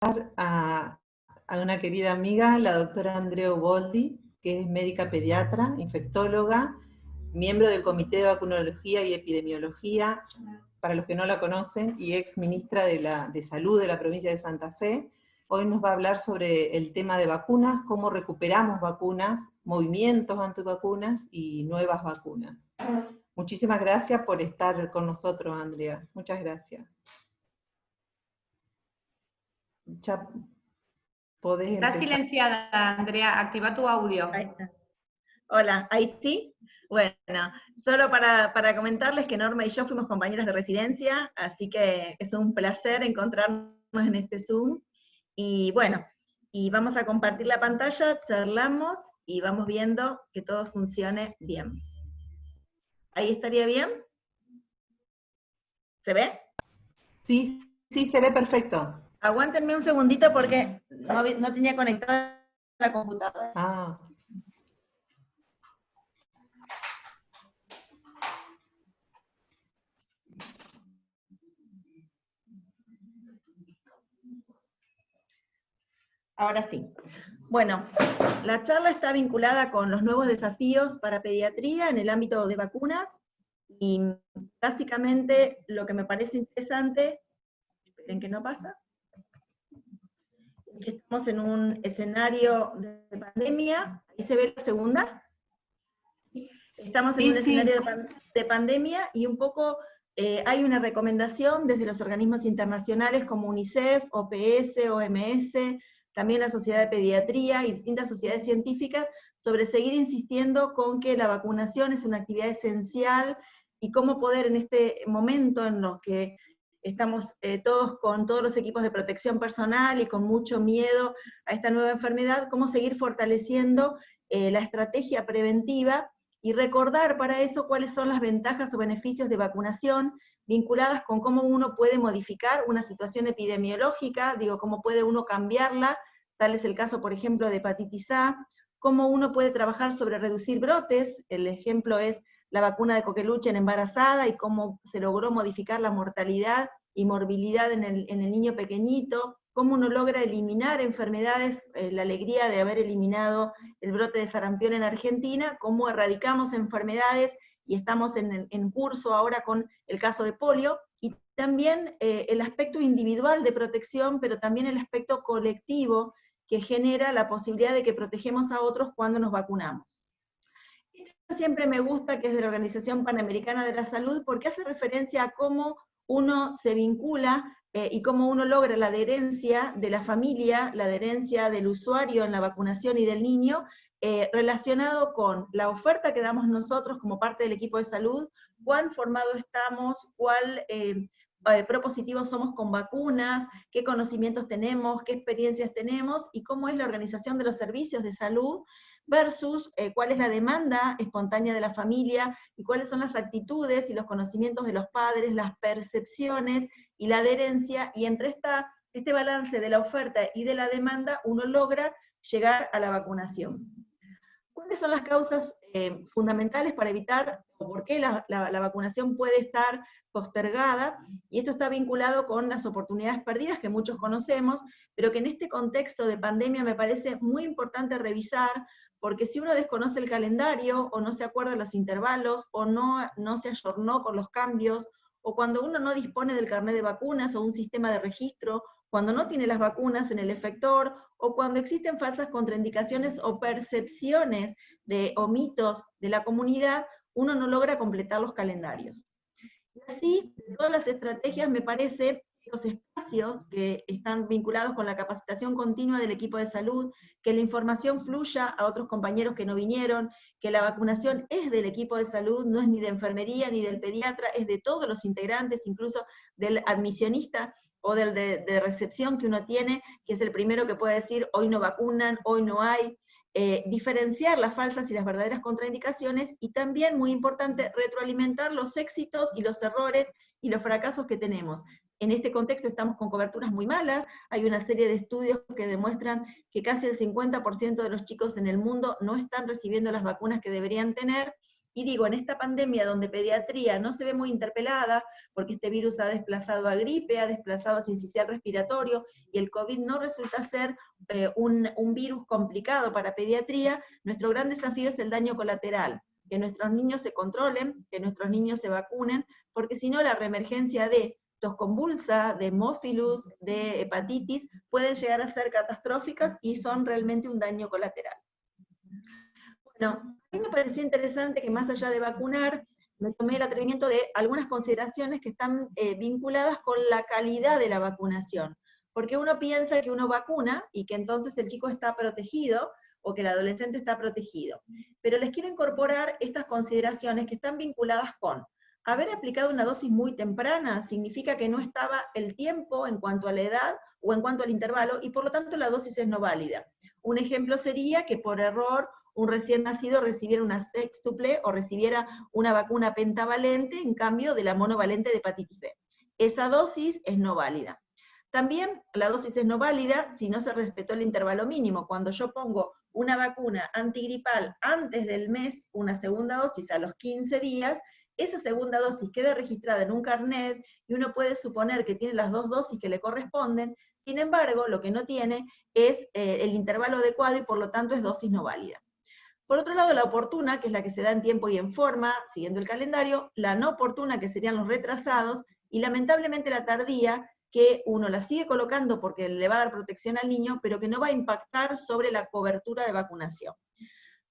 a, a una querida amiga, la doctora Andrea Uboldi, que es médica pediatra, infectóloga, miembro del Comité de Vacunología y Epidemiología, para los que no la conocen, y ex ministra de Salud de la provincia de Santa Fe. Hoy nos va a hablar sobre el tema de vacunas, cómo recuperamos vacunas, movimientos antivacunas y nuevas vacunas. Muchísimas gracias por estar con nosotros, Andrea. Muchas gracias. Ya podés Está empezar. silenciada, Andrea. Activa tu audio. Ahí está. Hola, ¿ahí sí? Bueno, solo para comentarles que Norma y yo fuimos compañeras de residencia, así que es un placer encontrarnos en este Zoom. Y bueno, y vamos a compartir la pantalla, charlamos y vamos viendo que todo funcione bien. ¿Ahí estaría bien? ¿Se ve? Sí, sí, se ve perfecto. Aguántenme un segundito porque no tenía conectada la computadora. Ah. Ahora sí. Bueno, la charla está vinculada con los nuevos desafíos para pediatría en el ámbito de vacunas, y básicamente lo que me parece interesante, esperen que no pasa, es que estamos en un escenario de pandemia. Ahí se ve la segunda. Estamos en un escenario de pandemia y un poco hay una recomendación desde los organismos internacionales como UNICEF, OPS, OMS, también la Sociedad de Pediatría y distintas sociedades científicas, sobre seguir insistiendo con que la vacunación es una actividad esencial y cómo poder en este momento en los que estamos todos con todos los equipos de protección personal y con mucho miedo a esta nueva enfermedad, cómo seguir fortaleciendo la estrategia preventiva y recordar para eso cuáles son las ventajas o beneficios de vacunación vinculadas con cómo uno puede modificar una situación epidemiológica, digo, cómo puede uno cambiarla, tal es el caso, por ejemplo, de hepatitis A, cómo uno puede trabajar sobre reducir brotes, el ejemplo es la vacuna de coqueluche en embarazada y cómo se logró modificar la mortalidad y morbilidad en el niño pequeñito, cómo uno logra eliminar enfermedades, la alegría de haber eliminado el brote de sarampión en Argentina, cómo erradicamos enfermedades y estamos en curso ahora con el caso de polio, y también el aspecto individual de protección, pero también el aspecto colectivo que genera la posibilidad de que protegemos a otros cuando nos vacunamos. Siempre me gusta, que es de la Organización Panamericana de la Salud, porque hace referencia a cómo uno se vincula y cómo uno logra la adherencia de la familia, la adherencia del usuario en la vacunación y del niño, relacionado con la oferta que damos nosotros como parte del equipo de salud, cuán formados estamos, cuál propositivos somos con vacunas, qué conocimientos tenemos, qué experiencias tenemos, y cómo es la organización de los servicios de salud, versus cuál es la demanda espontánea de la familia, y cuáles son las actitudes y los conocimientos de los padres, las percepciones y la adherencia, y entre este balance de la oferta y de la demanda, uno logra llegar a la vacunación. ¿Cuáles son las causas fundamentales para evitar, o por qué la vacunación puede estar postergada? Y esto está vinculado con las oportunidades perdidas, que muchos conocemos, pero que en este contexto de pandemia me parece muy importante revisar, porque si uno desconoce el calendario, o no se acuerda los intervalos, o no se ayornó con los cambios, o cuando uno no dispone del carnet de vacunas o un sistema de registro, cuando no tiene las vacunas en el efector, o cuando existen falsas contraindicaciones o percepciones o mitos de la comunidad, uno no logra completar los calendarios. Y así, de todas las estrategias, me parece, los espacios que están vinculados con la capacitación continua del equipo de salud, que la información fluya a otros compañeros que no vinieron, que la vacunación es del equipo de salud, no es ni de enfermería ni del pediatra, es de todos los integrantes, incluso del admisionista o del de recepción que uno tiene, que es el primero que puede decir, hoy no vacunan, hoy no hay. Diferenciar las falsas y las verdaderas contraindicaciones, y también, muy importante, retroalimentar los éxitos y los errores y los fracasos que tenemos. En este contexto estamos con coberturas muy malas, hay una serie de estudios que demuestran que casi el 50% de los chicos en el mundo no están recibiendo las vacunas que deberían tener, Y digo, en esta pandemia donde pediatría no se ve muy interpelada, porque este virus ha desplazado a gripe, ha desplazado a sincicial respiratorio, y el COVID no resulta ser un virus complicado para pediatría, nuestro gran desafío es el daño colateral, que nuestros niños se controlen, que nuestros niños se vacunen, porque si no la reemergencia de tos convulsa, de hemófilus, de hepatitis, pueden llegar a ser catastróficas y son realmente un daño colateral. Bueno, a mí me pareció interesante que más allá de vacunar, me tomé el atrevimiento de algunas consideraciones que están vinculadas con la calidad de la vacunación. Porque uno piensa que uno vacuna y que entonces el chico está protegido o que el adolescente está protegido. Pero les quiero incorporar estas consideraciones que están vinculadas con haber aplicado una dosis muy temprana, significa que no estaba el tiempo en cuanto a la edad o en cuanto al intervalo, y por lo tanto la dosis es no válida. Un ejemplo sería que por error un recién nacido recibiera una sextuple o recibiera una vacuna pentavalente en cambio de la monovalente de hepatitis B. Esa dosis es no válida. También la dosis es no válida si no se respetó el intervalo mínimo. Cuando yo pongo una vacuna antigripal antes del mes, una segunda dosis a los 15 días, esa segunda dosis queda registrada en un carnet y uno puede suponer que tiene las dos dosis que le corresponden. Sin embargo, lo que no tiene es el intervalo adecuado y por lo tanto es dosis no válida. Por otro lado, la oportuna, que es la que se da en tiempo y en forma, siguiendo el calendario, la no oportuna, que serían los retrasados, y lamentablemente la tardía, que uno la sigue colocando porque le va a dar protección al niño, pero que no va a impactar sobre la cobertura de vacunación.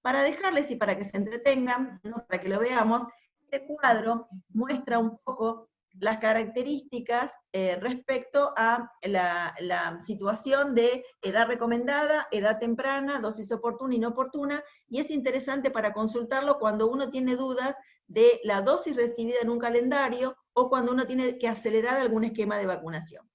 Para dejarles y para que se entretengan, ¿no? Para que lo veamos, este cuadro muestra un poco las características respecto a la situación de edad recomendada, edad temprana, dosis oportuna y no oportuna, y es interesante para consultarlo cuando uno tiene dudas de la dosis recibida en un calendario o cuando uno tiene que acelerar algún esquema de vacunación.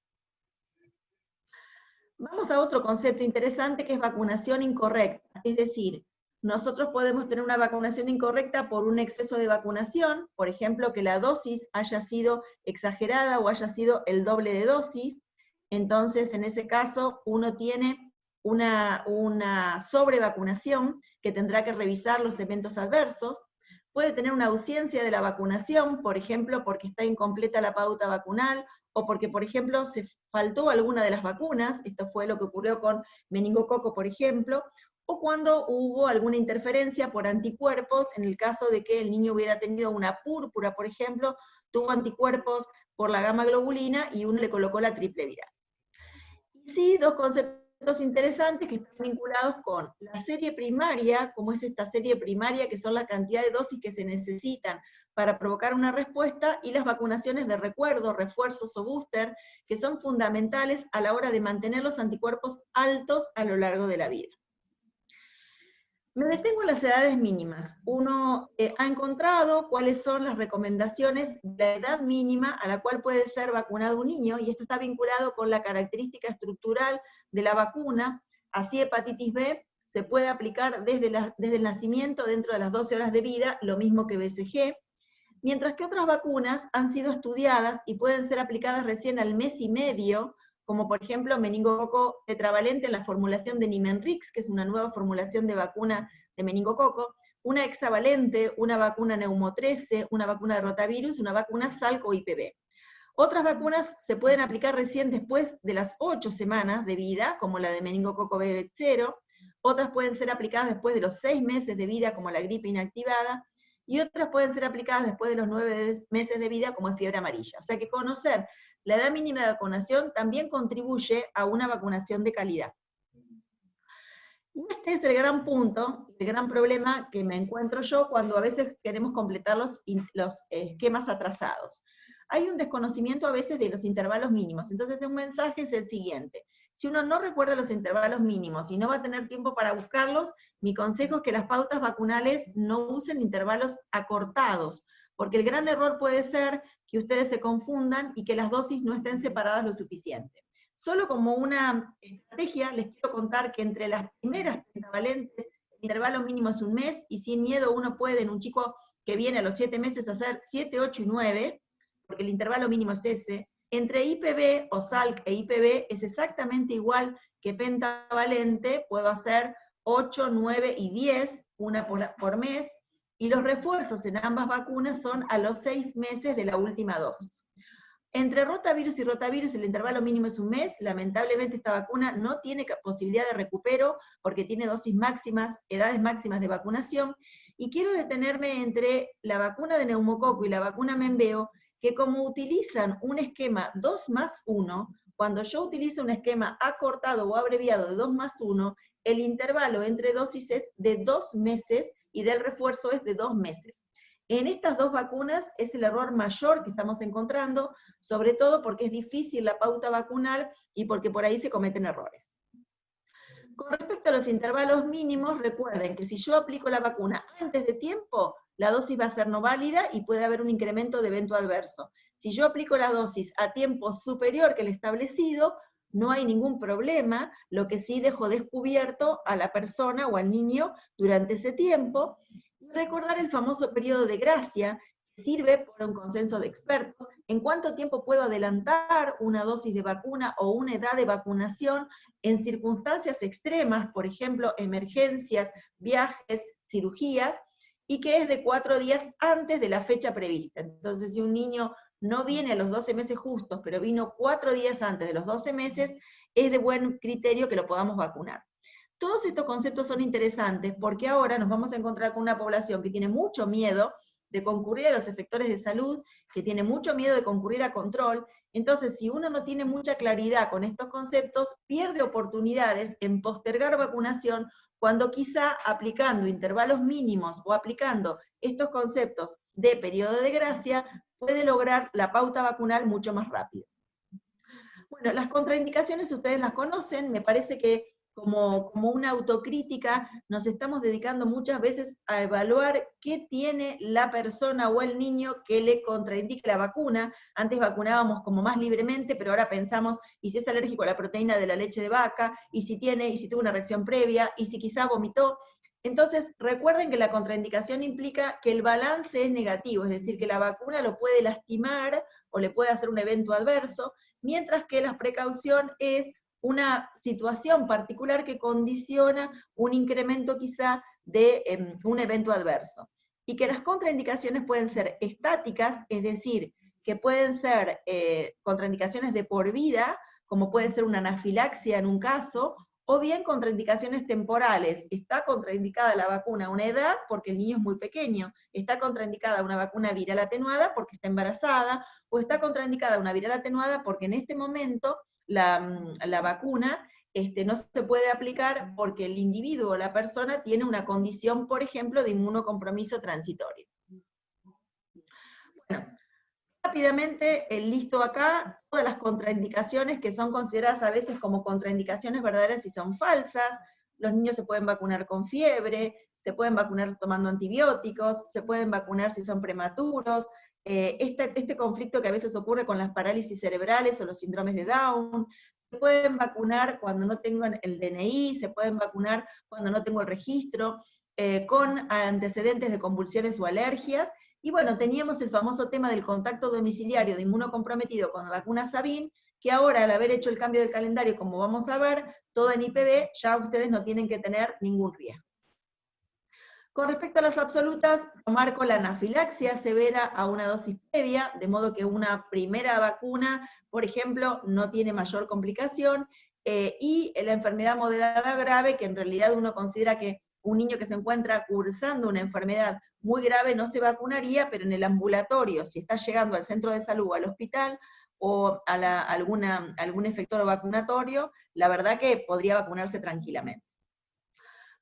Vamos a otro concepto interesante que es vacunación incorrecta, es decir, nosotros podemos tener una vacunación incorrecta por un exceso de vacunación, por ejemplo, que la dosis haya sido exagerada o haya sido el doble de dosis, entonces en ese caso uno tiene una sobrevacunación que tendrá que revisar los eventos adversos, puede tener una ausencia de la vacunación, por ejemplo, porque está incompleta la pauta vacunal, o porque, por ejemplo, se faltó alguna de las vacunas, esto fue lo que ocurrió con meningococo, por ejemplo, o cuando hubo alguna interferencia por anticuerpos, en el caso de que el niño hubiera tenido una púrpura, por ejemplo, tuvo anticuerpos por la gamma globulina y uno le colocó la triple viral. Y sí, dos conceptos interesantes que están vinculados con la serie primaria, como es esta serie primaria, que son la cantidad de dosis que se necesitan para provocar una respuesta, y las vacunaciones de recuerdo, refuerzos o booster, que son fundamentales a la hora de mantener los anticuerpos altos a lo largo de la vida. Me detengo en las edades mínimas. Uno ha encontrado cuáles son las recomendaciones de la edad mínima a la cual puede ser vacunado un niño, y esto está vinculado con la característica estructural de la vacuna. Así hepatitis B se puede aplicar desde el nacimiento dentro de las 12 horas de vida, lo mismo que BCG, mientras que otras vacunas han sido estudiadas y pueden ser aplicadas recién al mes y medio, como por ejemplo meningococo tetravalente en la formulación de Nimenrix, que es una nueva formulación de vacuna de meningococo, una hexavalente, una vacuna Neumo 13, una vacuna de rotavirus, una vacuna Salco-IPV. Otras vacunas se pueden aplicar recién después de las 8 semanas de vida, como la de meningococo BB0, otras pueden ser aplicadas después de los 6 meses de vida, como la gripe inactivada, y otras pueden ser aplicadas después de los 9 meses de vida, como es fiebre amarilla. O sea que conocer la edad mínima de vacunación también contribuye a una vacunación de calidad. Y este es el gran punto, el gran problema que me encuentro yo cuando a veces queremos completar los esquemas atrasados. Hay un desconocimiento a veces de los intervalos mínimos, entonces un mensaje es el siguiente. Si uno no recuerda los intervalos mínimos y no va a tener tiempo para buscarlos, mi consejo es que las pautas vacunales no usen intervalos acortados, porque el gran error puede ser que ustedes se confundan y que las dosis no estén separadas lo suficiente. Solo como una estrategia, les quiero contar que entre las primeras pentavalentes, el intervalo mínimo es un mes, y sin miedo uno puede, en un chico que viene a los 7 meses, hacer 7, 8 y 9, porque el intervalo mínimo es ese. Entre IPV o SALC e IPV es exactamente igual que pentavalente, puedo hacer 8, 9 y 10, una por mes, y los refuerzos en ambas vacunas son a los 6 meses de la última dosis. Entre rotavirus y rotavirus el intervalo mínimo es un mes. Lamentablemente esta vacuna no tiene posibilidad de recupero porque tiene dosis máximas, edades máximas de vacunación. Y quiero detenerme entre la vacuna de neumococo y la vacuna Menveo, que como utilizan un esquema 2+1, cuando yo utilizo un esquema acortado o abreviado de 2+1, el intervalo entre dosis es de 2 meses y del refuerzo es de 2 meses. En estas dos vacunas es el error mayor que estamos encontrando, sobre todo porque es difícil la pauta vacunal y porque por ahí se cometen errores. Con respecto a los intervalos mínimos, recuerden que si yo aplico la vacuna antes de tiempo, la dosis va a ser no válida y puede haber un incremento de evento adverso. Si yo aplico la dosis a tiempo superior que el establecido, no hay ningún problema, lo que sí dejo descubierto a la persona o al niño durante ese tiempo. Recordar el famoso periodo de gracia, que sirve por un consenso de expertos, en cuánto tiempo puedo adelantar una dosis de vacuna o una edad de vacunación en circunstancias extremas, por ejemplo, emergencias, viajes, cirugías, y que es de 4 días antes de la fecha prevista. Entonces, si un niño no viene a los 12 meses justos, pero vino 4 días antes de los 12 meses, es de buen criterio que lo podamos vacunar. Todos estos conceptos son interesantes porque ahora nos vamos a encontrar con una población que tiene mucho miedo de concurrir a los efectores de salud, que tiene mucho miedo de concurrir a control. Entonces, si uno no tiene mucha claridad con estos conceptos, pierde oportunidades en postergar vacunación cuando quizá aplicando intervalos mínimos o aplicando estos conceptos de periodo de gracia puede lograr la pauta vacunal mucho más rápido. Bueno, las contraindicaciones ustedes las conocen, me parece que como una autocrítica, nos estamos dedicando muchas veces a evaluar qué tiene la persona o el niño que le contraindique la vacuna. Antes vacunábamos como más libremente, pero ahora pensamos, ¿y si es alérgico a la proteína de la leche de vaca? ¿Y si tuvo una reacción previa? ¿Y si quizá vomitó? Entonces, recuerden que la contraindicación implica que el balance es negativo, es decir, que la vacuna lo puede lastimar o le puede hacer un evento adverso, mientras que la precaución es una situación particular que condiciona un incremento quizá de un evento adverso. Y que las contraindicaciones pueden ser estáticas, es decir, que pueden ser contraindicaciones de por vida, como puede ser una anafilaxia en un caso, o bien contraindicaciones temporales. Está contraindicada la vacuna a una edad porque el niño es muy pequeño, está contraindicada una vacuna viral atenuada porque está embarazada, o está contraindicada una viral atenuada porque en este momento la vacuna no se puede aplicar porque el individuo o la persona tiene una condición, por ejemplo, de inmunocompromiso transitorio. Bueno, rápidamente listo acá todas las contraindicaciones que son consideradas a veces como contraindicaciones verdaderas y son falsas. Los niños se pueden vacunar con fiebre, se pueden vacunar tomando antibióticos, se pueden vacunar si son prematuros. Este conflicto que a veces ocurre con las parálisis cerebrales o los síndromes de Down, se pueden vacunar cuando no tengo el DNI, se pueden vacunar cuando no tengo el registro, con antecedentes de convulsiones o alergias. Y bueno, teníamos el famoso tema del contacto domiciliario de inmunocomprometido con la vacuna Sabin, que ahora al haber hecho el cambio del calendario, como vamos a ver, todo en IPV, ya ustedes no tienen que tener ningún riesgo. Con respecto a las absolutas, marco la anafilaxia severa a una dosis previa, de modo que una primera vacuna, por ejemplo, no tiene mayor complicación, y la enfermedad moderada grave, que en realidad uno considera que un niño que se encuentra cursando una enfermedad muy grave no se vacunaría, pero en el ambulatorio, si está llegando al centro de salud o al hospital, o a algún efector vacunatorio, la verdad que podría vacunarse tranquilamente.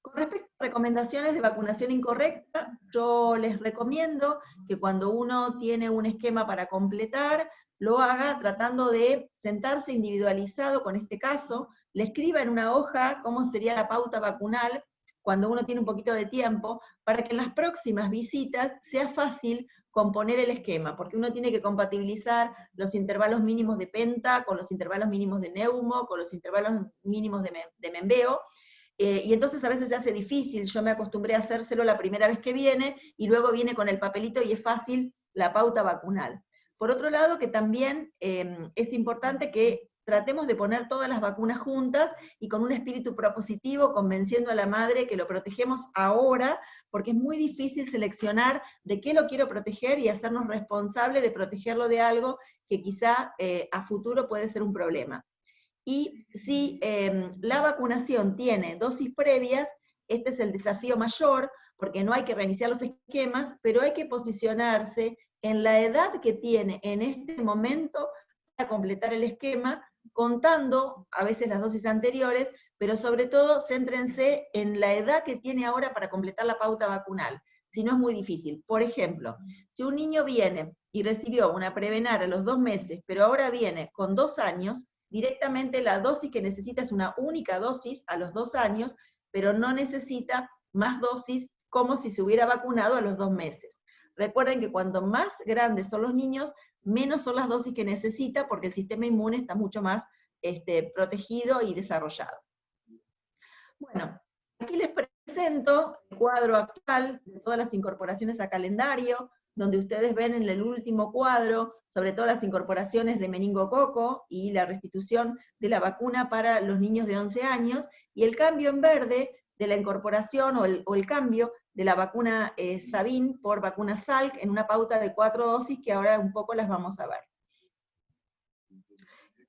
Con respecto a recomendaciones de vacunación incorrecta, yo les recomiendo que cuando uno tiene un esquema para completar, lo haga tratando de sentarse individualizado con este caso, le escriba en una hoja cómo sería la pauta vacunal cuando uno tiene un poquito de tiempo, para que en las próximas visitas sea fácil componer el esquema, porque uno tiene que compatibilizar los intervalos mínimos de penta con los intervalos mínimos de neumo, con los intervalos mínimos de Menveo, y entonces a veces se hace difícil. Yo me acostumbré a hacérselo la primera vez que viene, y luego viene con el papelito y es fácil la pauta vacunal. Por otro lado, que también es importante que tratemos de poner todas las vacunas juntas y con un espíritu propositivo, convenciendo a la madre que lo protegemos ahora, porque es muy difícil seleccionar de qué lo quiero proteger y hacernos responsable de protegerlo de algo que quizá a futuro puede ser un problema. Y si la vacunación tiene dosis previas, este es el desafío mayor, porque no hay que reiniciar los esquemas, pero hay que posicionarse en la edad que tiene en este momento para completar el esquema, contando a veces las dosis anteriores, pero sobre todo céntrense en la edad que tiene ahora para completar la pauta vacunal, si no es muy difícil. Por ejemplo, si un niño viene y recibió una Prevenar a los 2 meses, pero ahora viene con 2 años, directamente la dosis que necesita es una única dosis a los 2 años, pero no necesita más dosis como si se hubiera vacunado a los 2 meses. Recuerden que cuanto más grandes son los niños, menos son las dosis que necesita, porque el sistema inmune está mucho más protegido y desarrollado. Bueno, aquí les presento el cuadro actual de todas las incorporaciones a calendario, donde ustedes ven en el último cuadro, sobre todo las incorporaciones de meningococo y la restitución de la vacuna para los niños de 11 años, y el cambio en verde de la incorporación o el cambio de la vacuna Sabin por vacuna Salk en una pauta de 4 dosis que ahora un poco las vamos a ver.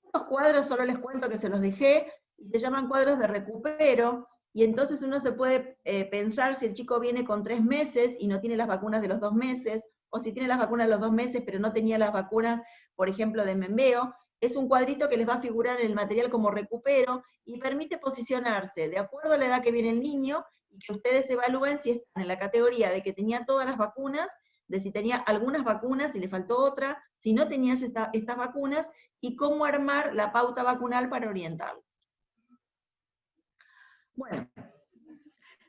Estos cuadros solo les cuento que se los dejé, y se llaman cuadros de recupero, y entonces uno se puede pensar si el chico viene con 3 meses y no tiene las vacunas de los 2 meses, o si tiene las vacunas de los 2 meses pero no tenía las vacunas, por ejemplo, de membeo. Es un cuadrito que les va a figurar en el material como recupero, y permite posicionarse de acuerdo a la edad que viene el niño, y que ustedes evalúen si están en la categoría de que tenía todas las vacunas, de si tenía algunas vacunas y le faltó otra, si no tenías estas vacunas, y cómo armar la pauta vacunal para orientarlo. Bueno,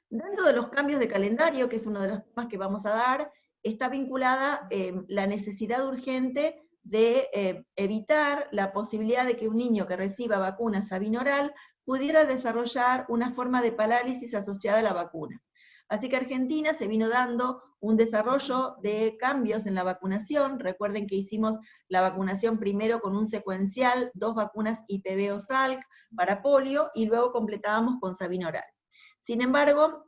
dentro de los cambios de calendario, que es uno de los temas que vamos a dar, está vinculada la necesidad urgente de evitar la posibilidad de que un niño que reciba vacuna Sabin oral pudiera desarrollar una forma de parálisis asociada a la vacuna. Así que Argentina se vino dando un desarrollo de cambios en la vacunación. Recuerden que hicimos la vacunación primero con un secuencial, 2 vacunas IPV o Salk para polio, y luego completábamos con Sabin oral. Sin embargo,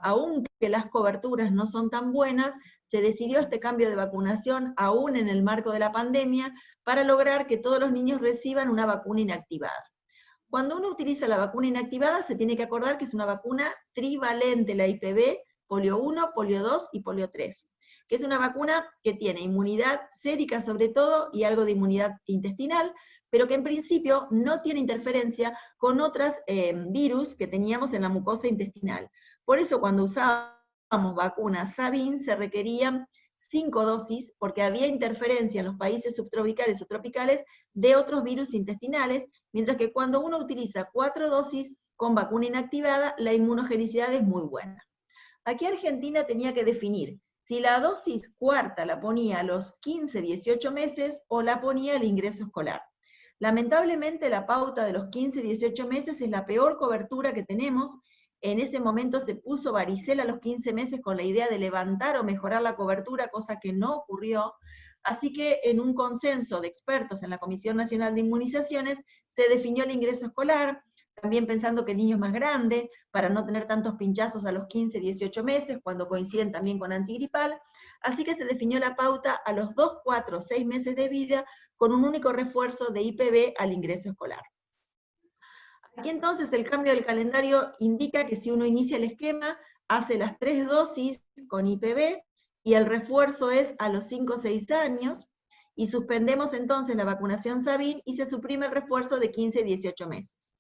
aunque las coberturas no son tan buenas, se decidió este cambio de vacunación aún en el marco de la pandemia para lograr que todos los niños reciban una vacuna inactivada. Cuando uno utiliza la vacuna inactivada, se tiene que acordar que es una vacuna trivalente, la IPV, polio 1, polio 2 y polio 3, que es una vacuna que tiene inmunidad sérica sobre todo y algo de inmunidad intestinal, pero que en principio no tiene interferencia con otros virus que teníamos en la mucosa intestinal. Por eso cuando usábamos vacunas Sabin se requerían 5 dosis, porque había interferencia en los países subtropicales o tropicales de otros virus intestinales, mientras que cuando uno utiliza 4 dosis con vacuna inactivada, la inmunogenicidad es muy buena. Aquí Argentina tenía que definir si la dosis cuarta la ponía a los 15, 18 meses o la ponía al ingreso escolar. Lamentablemente la pauta de los 15, 18 meses es la peor cobertura que tenemos. En ese momento se puso varicela a los 15 meses con la idea de levantar o mejorar la cobertura, cosa que no ocurrió. Así que en un consenso de expertos en la Comisión Nacional de Inmunizaciones se definió el ingreso escolar, también pensando que el niño es más grande, para no tener tantos pinchazos a los 15, 18 meses, cuando coinciden también con antigripal. Así que se definió la pauta a los 2, 4, 6 meses de vida, con un único refuerzo de IPV al ingreso escolar. Aquí entonces el cambio del calendario indica que si uno inicia el esquema, hace las 3 dosis con IPV, y el refuerzo es a los 5 o 6 años, y suspendemos entonces la vacunación Sabin y se suprime el refuerzo de 15 a 18 meses.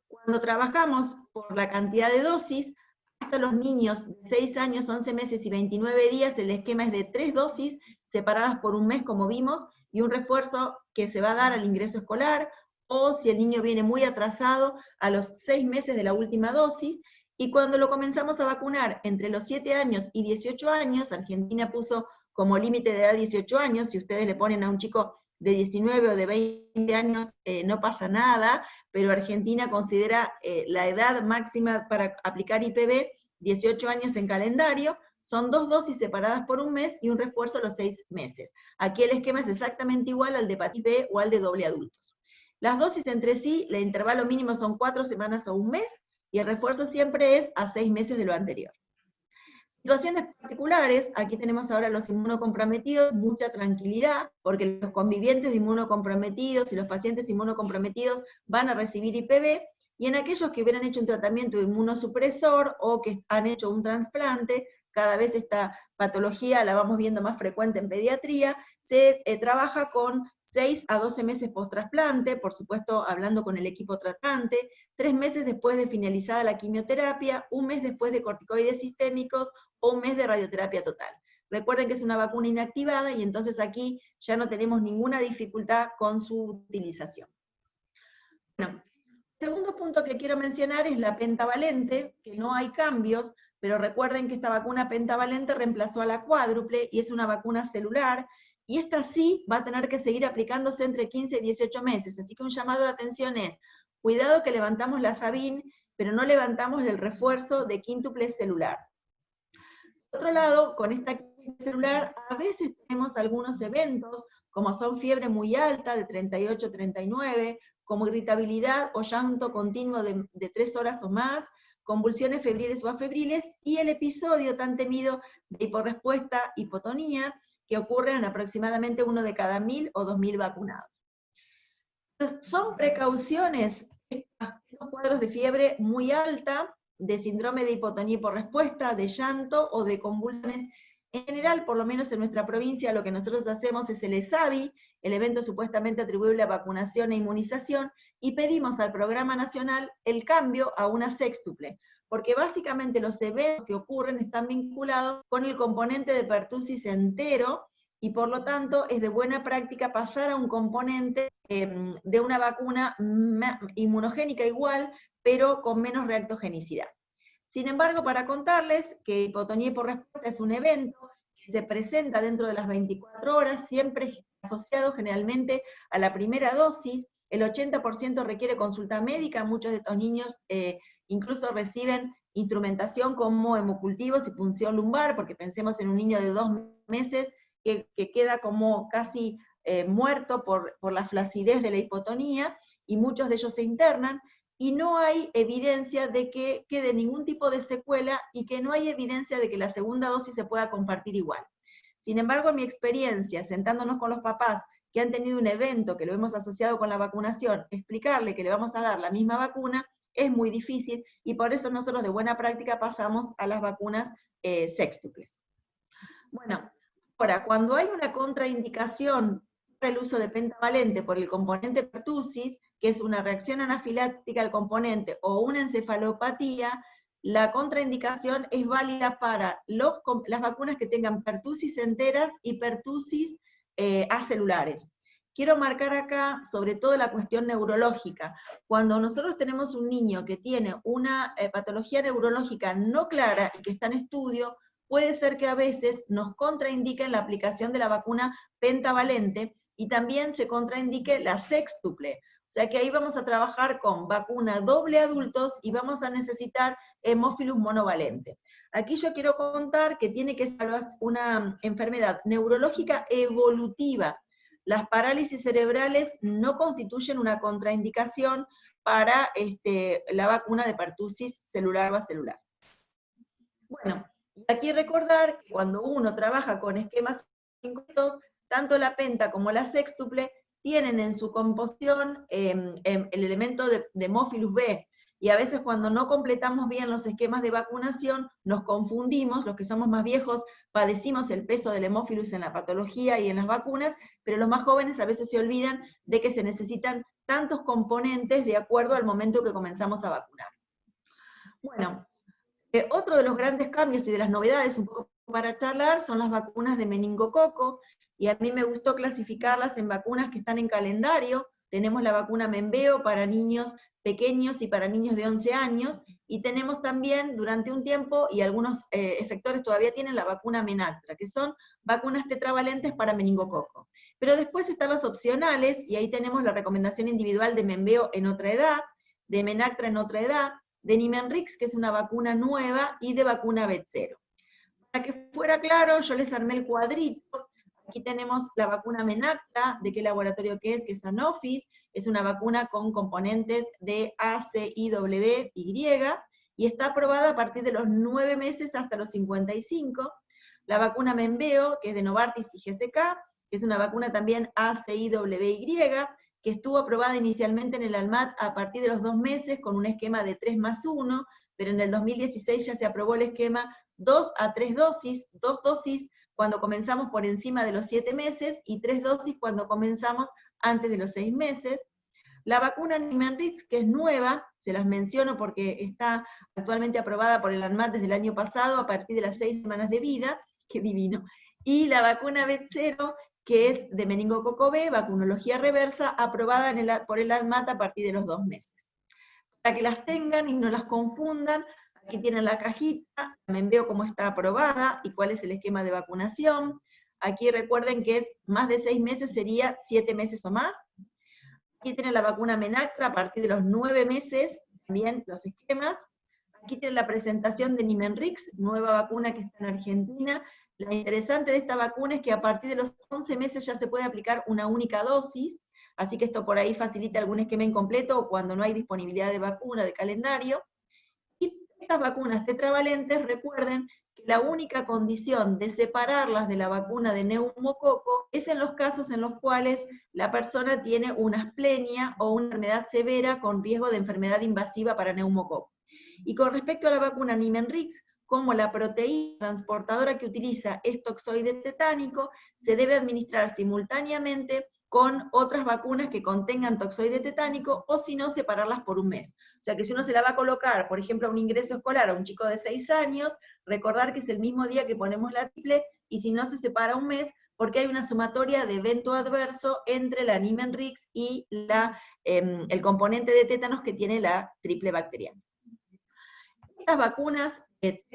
Cuando trabajamos por la cantidad de dosis, hasta los niños de 6 años, 11 meses y 29 días, el esquema es de 3 dosis, separadas por un mes como vimos, y un refuerzo que se va a dar al ingreso escolar, o si el niño viene muy atrasado, a los 6 meses de la última dosis. Y cuando lo comenzamos a vacunar entre los 7 años y 18 años, Argentina puso como límite de edad 18 años, si ustedes le ponen a un chico de 19 o de 20 años, no pasa nada, pero Argentina considera la edad máxima para aplicar IPV 18 años en calendario. Son 2 dosis separadas por un mes y un refuerzo a los 6 meses. Aquí el esquema es exactamente igual al de hepatitis B o al de doble adultos. Las dosis entre sí, el intervalo mínimo son 4 semanas o un mes, y el refuerzo siempre es a 6 meses de lo anterior. Situaciones particulares, aquí tenemos ahora los inmunocomprometidos, mucha tranquilidad, porque los convivientes de inmunocomprometidos y los pacientes inmunocomprometidos van a recibir IPV, y en aquellos que hubieran hecho un tratamiento inmunosupresor o que han hecho un trasplante, cada vez esta patología la vamos viendo más frecuente en pediatría, se trabaja con 6 a 12 meses post-trasplante, por supuesto hablando con el equipo tratante, 3 meses después de finalizada la quimioterapia, 1 mes después de corticoides sistémicos, o 1 mes de radioterapia total. Recuerden que es una vacuna inactivada y entonces aquí ya no tenemos ninguna dificultad con su utilización. Bueno, el segundo punto que quiero mencionar es la pentavalente, que no hay cambios, pero recuerden que esta vacuna pentavalente reemplazó a la cuádruple y es una vacuna celular, y esta sí va a tener que seguir aplicándose entre 15 y 18 meses, así que un llamado de atención es, cuidado que levantamos la Sabin, pero no levantamos el refuerzo de quíntuple celular. Por otro lado, con esta celular a veces tenemos algunos eventos, como son fiebre muy alta de 38-39, como irritabilidad o llanto continuo de 3 horas o más, convulsiones febriles o afebriles, y el episodio tan temido de hiporrespuesta, hipotonía, que ocurre en aproximadamente 1 de cada 1000 o 2000 vacunados. Entonces, son precauciones estos cuadros de fiebre muy alta, de síndrome de hipotonía por respuesta, de llanto o de convulsiones. En general, por lo menos en nuestra provincia, lo que nosotros hacemos es el ESAVI, el evento supuestamente atribuible a vacunación e inmunización, y pedimos al Programa Nacional el cambio a una sextuple, porque básicamente los eventos que ocurren están vinculados con el componente de pertussis entero, y por lo tanto es de buena práctica pasar a un componente de una vacuna inmunogénica igual, pero con menos reactogenicidad. Sin embargo, para contarles que hipotonía por respuesta es un evento que se presenta dentro de las 24 horas, siempre asociado generalmente a la primera dosis, el 80% requiere consulta médica, muchos de estos niños incluso reciben instrumentación como hemocultivos y punción lumbar, porque pensemos en un niño de 2 meses que queda como casi muerto por la flacidez de la hipotonía, y muchos de ellos se internan, y no hay evidencia de que quede ningún tipo de secuela, y que no hay evidencia de que la segunda dosis se pueda compartir igual. Sin embargo, en mi experiencia, sentándonos con los papás que han tenido un evento que lo hemos asociado con la vacunación, explicarle que le vamos a dar la misma vacuna es muy difícil, y por eso nosotros de buena práctica pasamos a las vacunas sextuples. Bueno, ahora, cuando hay una contraindicación para el uso de pentavalente por el componente pertussis, que es una reacción anafiláctica al componente o una encefalopatía, la contraindicación es válida para las vacunas que tengan pertussis enteras y pertussis acelulares. Quiero marcar acá sobre todo la cuestión neurológica. Cuando nosotros tenemos un niño que tiene una patología neurológica no clara y que está en estudio, puede ser que a veces nos contraindiquen la aplicación de la vacuna pentavalente, y también se contraindique la sextuple. O sea que ahí vamos a trabajar con vacuna doble adultos y vamos a necesitar hemófilus monovalente. Aquí yo quiero contar que tiene que ser una enfermedad neurológica evolutiva. Las parálisis cerebrales no constituyen una contraindicación para la vacuna de pertussis celular o acelular. Bueno, aquí recordar que cuando uno trabaja con esquemas 5-2, tanto la penta como la sextuple tienen en su composición el elemento de hemófilus B, y a veces cuando no completamos bien los esquemas de vacunación, nos confundimos, los que somos más viejos padecimos el peso del hemófilus en la patología y en las vacunas, pero los más jóvenes a veces se olvidan de que se necesitan tantos componentes de acuerdo al momento que comenzamos a vacunar. Bueno, otro de los grandes cambios y de las novedades, un poco para charlar, son las vacunas de meningococo, y a mí me gustó clasificarlas en vacunas que están en calendario. Tenemos la vacuna Membeo para niños pequeños y para niños de 11 años, y tenemos también durante un tiempo, y algunos efectores todavía tienen, la vacuna Menactra, que son vacunas tetravalentes para meningococo. Pero después están las opcionales, y ahí tenemos la recomendación individual de Membeo en otra edad, de Menactra en otra edad, de Nimenrix, que es una vacuna nueva, y de vacuna B0. Para que fuera claro, yo les armé el cuadrito. Aquí tenemos la vacuna Menactra, de qué laboratorio que es Sanofi, es una vacuna con componentes de ACIWY, y está aprobada a partir de los 9 meses hasta los 55. La vacuna Menveo, que es de Novartis y GSK, que es una vacuna también ACIWY, que estuvo aprobada inicialmente en el ANMAT a partir de los 2 meses con un esquema de 3+1, pero en el 2016 ya se aprobó el esquema 2 a 3 dosis, 2 dosis cuando comenzamos por encima de los 7 meses y 3 dosis cuando comenzamos antes de los 6 meses. La vacuna Nimenrix, que es nueva, se las menciono porque está actualmente aprobada por el ANMAT desde el año pasado a partir de las 6 semanas de vida, qué divino. Y la vacuna B0, que es de meningococo B, vacunología reversa, aprobada por el ANMAT a partir de los 2 meses. Para que las tengan y no las confundan, aquí tienen la cajita, también veo cómo está aprobada y cuál es el esquema de vacunación. Aquí recuerden que es más de 6 meses, sería 7 meses o más. Aquí tienen la vacuna Menactra a partir de los 9 meses, también los esquemas. Aquí tienen la presentación de Nimenrix, nueva vacuna que está en Argentina. Lo interesante de esta vacuna es que a partir de los 11 meses ya se puede aplicar una única dosis, así que esto por ahí facilita algún esquema incompleto o cuando no hay disponibilidad de vacuna, de calendario. Y estas vacunas tetravalentes, recuerden que la única condición de separarlas de la vacuna de neumococo es en los casos en los cuales la persona tiene una asplenia o una enfermedad severa con riesgo de enfermedad invasiva para neumococo. Y con respecto a la vacuna Nimenrix, como la proteína transportadora que utiliza es toxoide tetánico, se debe administrar simultáneamente con otras vacunas que contengan toxoide tetánico, o si no, separarlas por un mes. O sea que si uno se la va a colocar, por ejemplo, a un ingreso escolar a un chico de 6 años, recordar que es el mismo día que ponemos la triple, y si no, se separa un mes, porque hay una sumatoria de evento adverso entre la Nimenrix y el componente de tétanos que tiene la triple bacteriana. Estas vacunas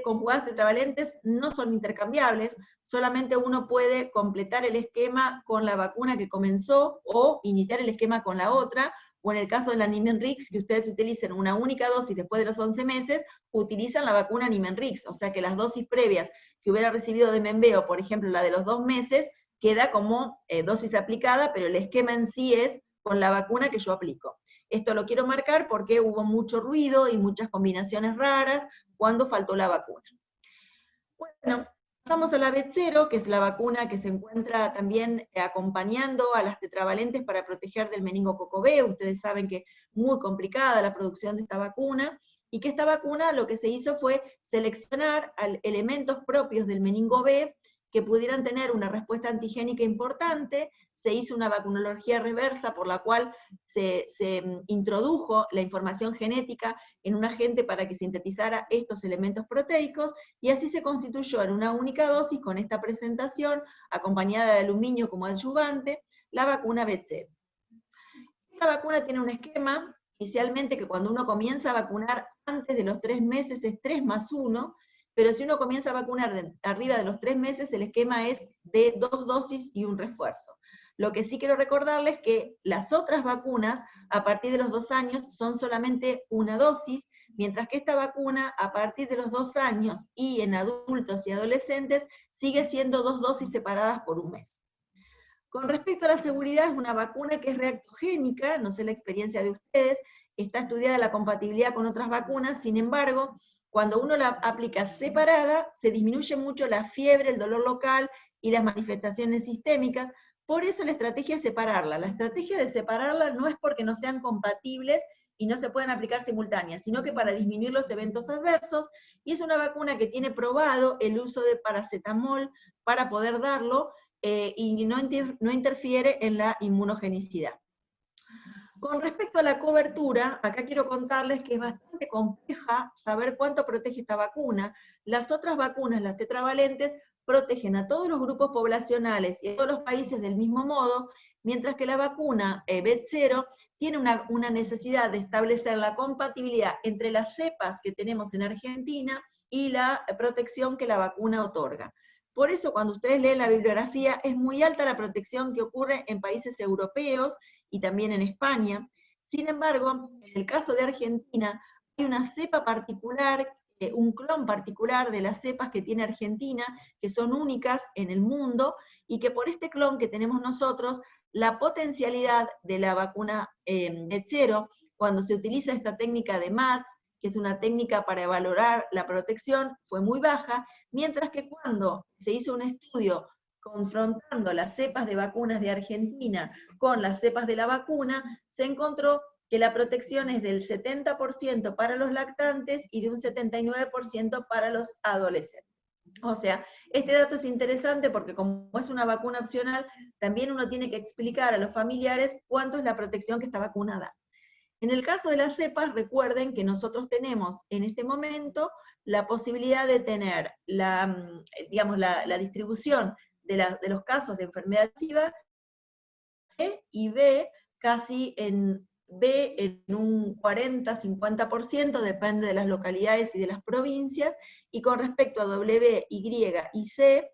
conjugadas tetravalentes no son intercambiables, solamente uno puede completar el esquema con la vacuna que comenzó o iniciar el esquema con la otra, o en el caso de la Nimenrix, que ustedes utilicen una única dosis después de los 11 meses, utilizan la vacuna Nimenrix, o sea que las dosis previas que hubiera recibido de Menveo, por ejemplo la de los 2 meses, queda como dosis aplicada, pero el esquema en sí es con la vacuna que yo aplico. Esto lo quiero marcar porque hubo mucho ruido y muchas combinaciones raras cuando faltó la vacuna. Bueno, pasamos a la B0, que es la vacuna que se encuentra también acompañando a las tetravalentes para proteger del meningococo B. Ustedes saben que es muy complicada la producción de esta vacuna, y que esta vacuna lo que se hizo fue seleccionar elementos propios del meningo B que pudieran tener una respuesta antigénica importante. Se hizo una vacunología reversa por la cual se introdujo la información genética en un agente para que sintetizara estos elementos proteicos, y así se constituyó en una única dosis con esta presentación, acompañada de aluminio como adyuvante, la vacuna B0. Esta vacuna tiene un esquema, inicialmente que cuando uno comienza a vacunar antes de los 3 meses es 3+1, pero si uno comienza a vacunar arriba de los 3 meses, el esquema es de 2 dosis y un refuerzo. Lo que sí quiero recordarles es que las otras vacunas, a partir de los 2 años, son solamente una dosis, mientras que esta vacuna, a partir de los 2 años y en adultos y adolescentes, sigue siendo 2 dosis separadas por un mes. Con respecto a la seguridad, es una vacuna que es reactogénica, no sé la experiencia de ustedes, está estudiada la compatibilidad con otras vacunas, sin embargo, cuando uno la aplica separada, se disminuye mucho la fiebre, el dolor local y las manifestaciones sistémicas. Por eso la estrategia es separarla. La estrategia de separarla no es porque no sean compatibles y no se puedan aplicar simultáneas, sino que para disminuir los eventos adversos, y es una vacuna que tiene probado el uso de paracetamol para poder darlo, y no interfiere en la inmunogenicidad. Con respecto a la cobertura, acá quiero contarles que es bastante compleja saber cuánto protege esta vacuna. Las otras vacunas, las tetravalentes, protegen a todos los grupos poblacionales y a todos los países del mismo modo, mientras que la vacuna B0 tiene una necesidad de establecer la compatibilidad entre las cepas que tenemos en Argentina y la protección que la vacuna otorga. Por eso cuando ustedes leen la bibliografía es muy alta la protección que ocurre en países europeos y también en España. Sin embargo, en el caso de Argentina, hay una cepa particular, un clon particular de las cepas que tiene Argentina, que son únicas en el mundo, y que por este clon que tenemos nosotros, la potencialidad de la vacuna Net0, cuando se utiliza esta técnica de MATS, que es una técnica para evaluar la protección, fue muy baja, mientras que cuando se hizo un estudio confrontando las cepas de vacunas de Argentina con las cepas de la vacuna, se encontró que la protección es del 70% para los lactantes y de un 79% para los adolescentes. O sea, este dato es interesante porque como es una vacuna opcional, también uno tiene que explicar a los familiares cuánto es la protección que esta vacuna da. En el caso de las cepas, recuerden que nosotros tenemos en este momento la posibilidad de tener la distribución de los casos de enfermedad SIVA y B casi en B en un 40-50%, depende de las localidades y de las provincias, y con respecto a W, Y y C,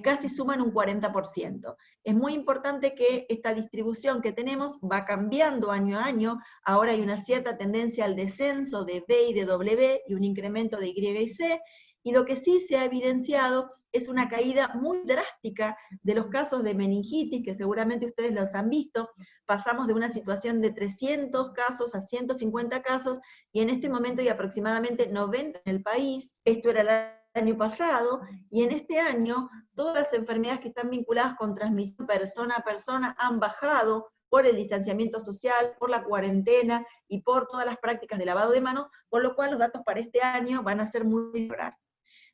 casi suman un 40%. Es muy importante que esta distribución que tenemos va cambiando año a año, ahora hay una cierta tendencia al descenso de B y de W y un incremento de Y y C, y lo que sí se ha evidenciado es una caída muy drástica de los casos de meningitis, que seguramente ustedes los han visto. Pasamos de una situación de 300 casos a 150 casos, y en este momento hay aproximadamente 90 en el país. Esto era el año pasado, y en este año todas las enfermedades que están vinculadas con transmisión persona a persona han bajado por el distanciamiento social, por la cuarentena y por todas las prácticas de lavado de manos, por lo cual los datos para este año van a ser muy mejorables.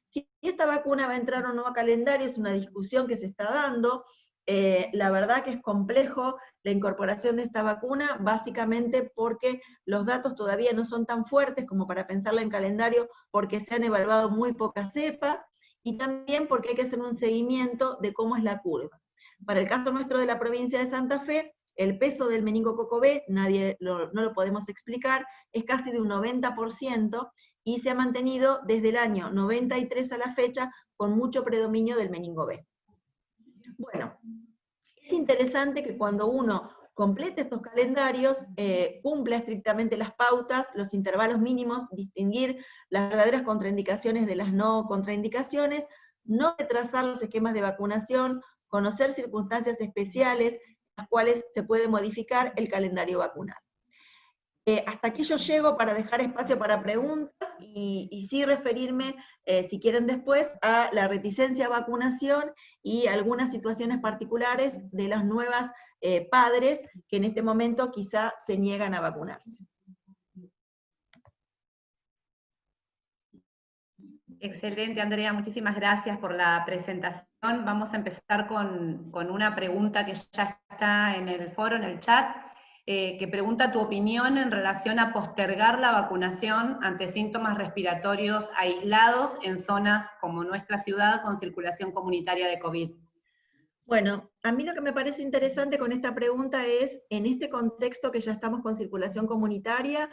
Si esta vacuna va a entrar o no a calendario es una discusión que se está dando. La verdad que es complejo la incorporación de esta vacuna, básicamente porque los datos todavía no son tan fuertes como para pensarla en calendario, porque se han evaluado muy pocas cepas, y también porque hay que hacer un seguimiento de cómo es la curva. Para el caso nuestro de la provincia de Santa Fe, el peso del meningococo B, no lo podemos explicar, es casi de un 90%, y se ha mantenido desde el año 93 a la fecha con mucho predominio del meningo B. Bueno, es interesante que cuando uno complete estos calendarios, cumpla estrictamente las pautas, los intervalos mínimos, distinguir las verdaderas contraindicaciones de las no contraindicaciones, no retrasar los esquemas de vacunación, conocer circunstancias especiales, las cuales se puede modificar el calendario vacunal. Hasta aquí yo llego para dejar espacio para preguntas y sí referirme, si quieren después, a la reticencia a vacunación y algunas situaciones particulares de las nuevas padres que en este momento quizá se niegan a vacunarse. Excelente, Andrea, muchísimas gracias por la presentación. Vamos a empezar con una pregunta que ya está en el foro, en el chat, que pregunta tu opinión en relación a postergar la vacunación ante síntomas respiratorios aislados en zonas como nuestra ciudad con circulación comunitaria de COVID. Bueno, a mí lo que me parece interesante con esta pregunta es, en este contexto que ya estamos con circulación comunitaria,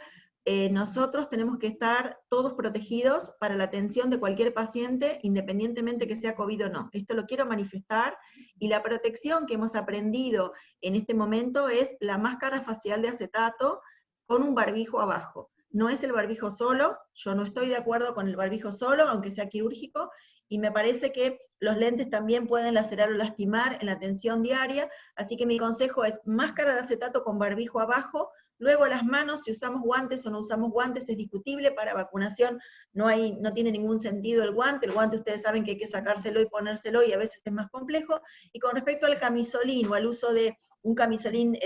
nosotros tenemos que estar todos protegidos para la atención de cualquier paciente, independientemente que sea COVID o no. Esto lo quiero manifestar, y la protección que hemos aprendido en este momento es la máscara facial de acetato con un barbijo abajo. No es el barbijo solo, yo no estoy de acuerdo con el barbijo solo, aunque sea quirúrgico, y me parece que los lentes también pueden lacerar o lastimar en la atención diaria, así que mi consejo es máscara de acetato con barbijo abajo. Luego las manos, si usamos guantes o no usamos guantes, es discutible. Para vacunación no tiene ningún sentido el guante ustedes saben que hay que sacárselo y ponérselo, y a veces es más complejo. Y con respecto al camisolín o al uso de un camisolín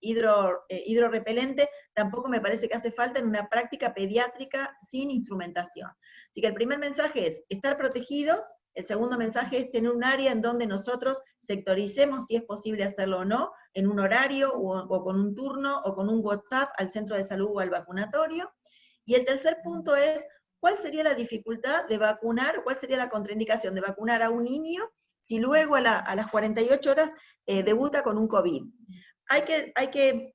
hidrorrepelente, tampoco me parece que hace falta en una práctica pediátrica sin instrumentación. Así que el primer mensaje es estar protegidos. El segundo mensaje es tener un área en donde nosotros sectoricemos si es posible hacerlo o no, en un horario o con un turno o con un WhatsApp al centro de salud o al vacunatorio. Y el tercer punto es, ¿cuál sería la dificultad de vacunar, cuál sería la contraindicación de vacunar a un niño si luego a las 48 horas debuta con un COVID? Hay que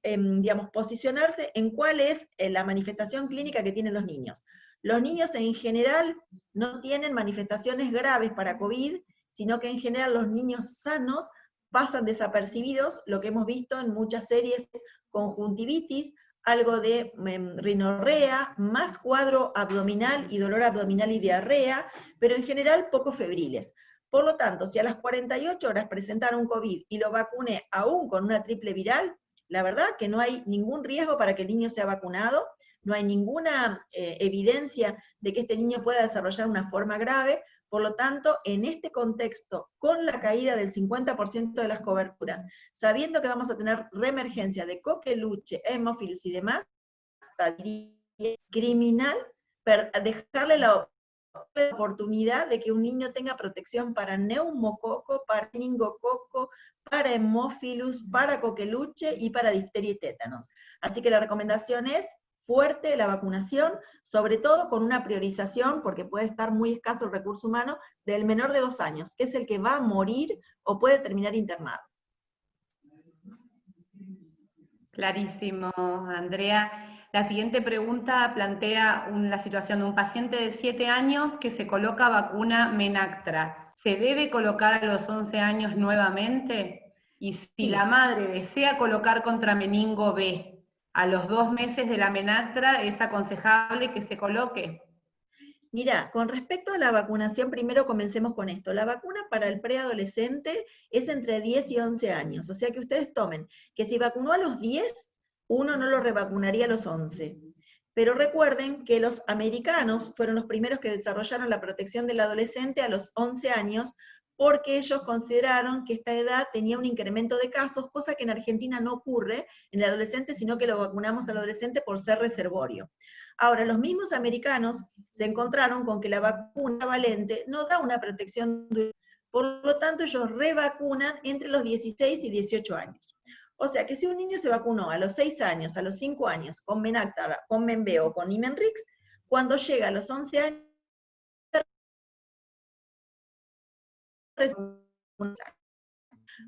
posicionarse en cuál es la manifestación clínica que tienen los niños. Los niños en general no tienen manifestaciones graves para COVID, sino que en general los niños sanos pasan desapercibidos, lo que hemos visto en muchas series, conjuntivitis, algo de rinorrea, más cuadro abdominal y dolor abdominal y diarrea, pero en general poco febriles. Por lo tanto, si a las 48 horas presentaron un COVID y lo vacuné aún con una triple viral, la verdad que no hay ningún riesgo para que el niño sea vacunado, no hay ninguna evidencia de que este niño pueda desarrollar una forma grave. Por lo tanto, en este contexto, con la caída del 50% de las coberturas, sabiendo que vamos a tener reemergencia de coqueluche, hemófilos y demás, criminal dejarle la oportunidad de que un niño tenga protección para neumococo, para meningococo, para hemófilus, para coqueluche y para difteria y tétanos. Así que la recomendación es fuerte la vacunación, sobre todo con una priorización, porque puede estar muy escaso el recurso humano, del menor de 2 años, que es el que va a morir o puede terminar internado. Clarísimo, Andrea. La siguiente pregunta plantea la situación de un paciente de 7 años que se coloca vacuna Menactra. ¿Se debe colocar a los 11 años nuevamente? Y si Sí. la madre desea colocar contra meningo B, a los 2 meses de la Menactra, ¿es aconsejable que se coloque? Mira, con respecto a la vacunación, primero comencemos con esto. La vacuna para el preadolescente es entre 10 y 11 años, o sea que ustedes tomen que si vacunó a los 10, uno no lo revacunaría a los 11. Pero recuerden que los americanos fueron los primeros que desarrollaron la protección del adolescente a los 11 años, porque ellos consideraron que esta edad tenía un incremento de casos, cosa que en Argentina no ocurre en el adolescente, sino que lo vacunamos al adolescente por ser reservorio. Ahora, los mismos americanos se encontraron con que la vacuna valente no da una protección, por lo tanto ellos revacunan entre los 16 y 18 años. O sea que si un niño se vacunó a los 6 años, a los 5 años, con Menactra, con Menveo o con Imenrix, cuando llega a los 11 años,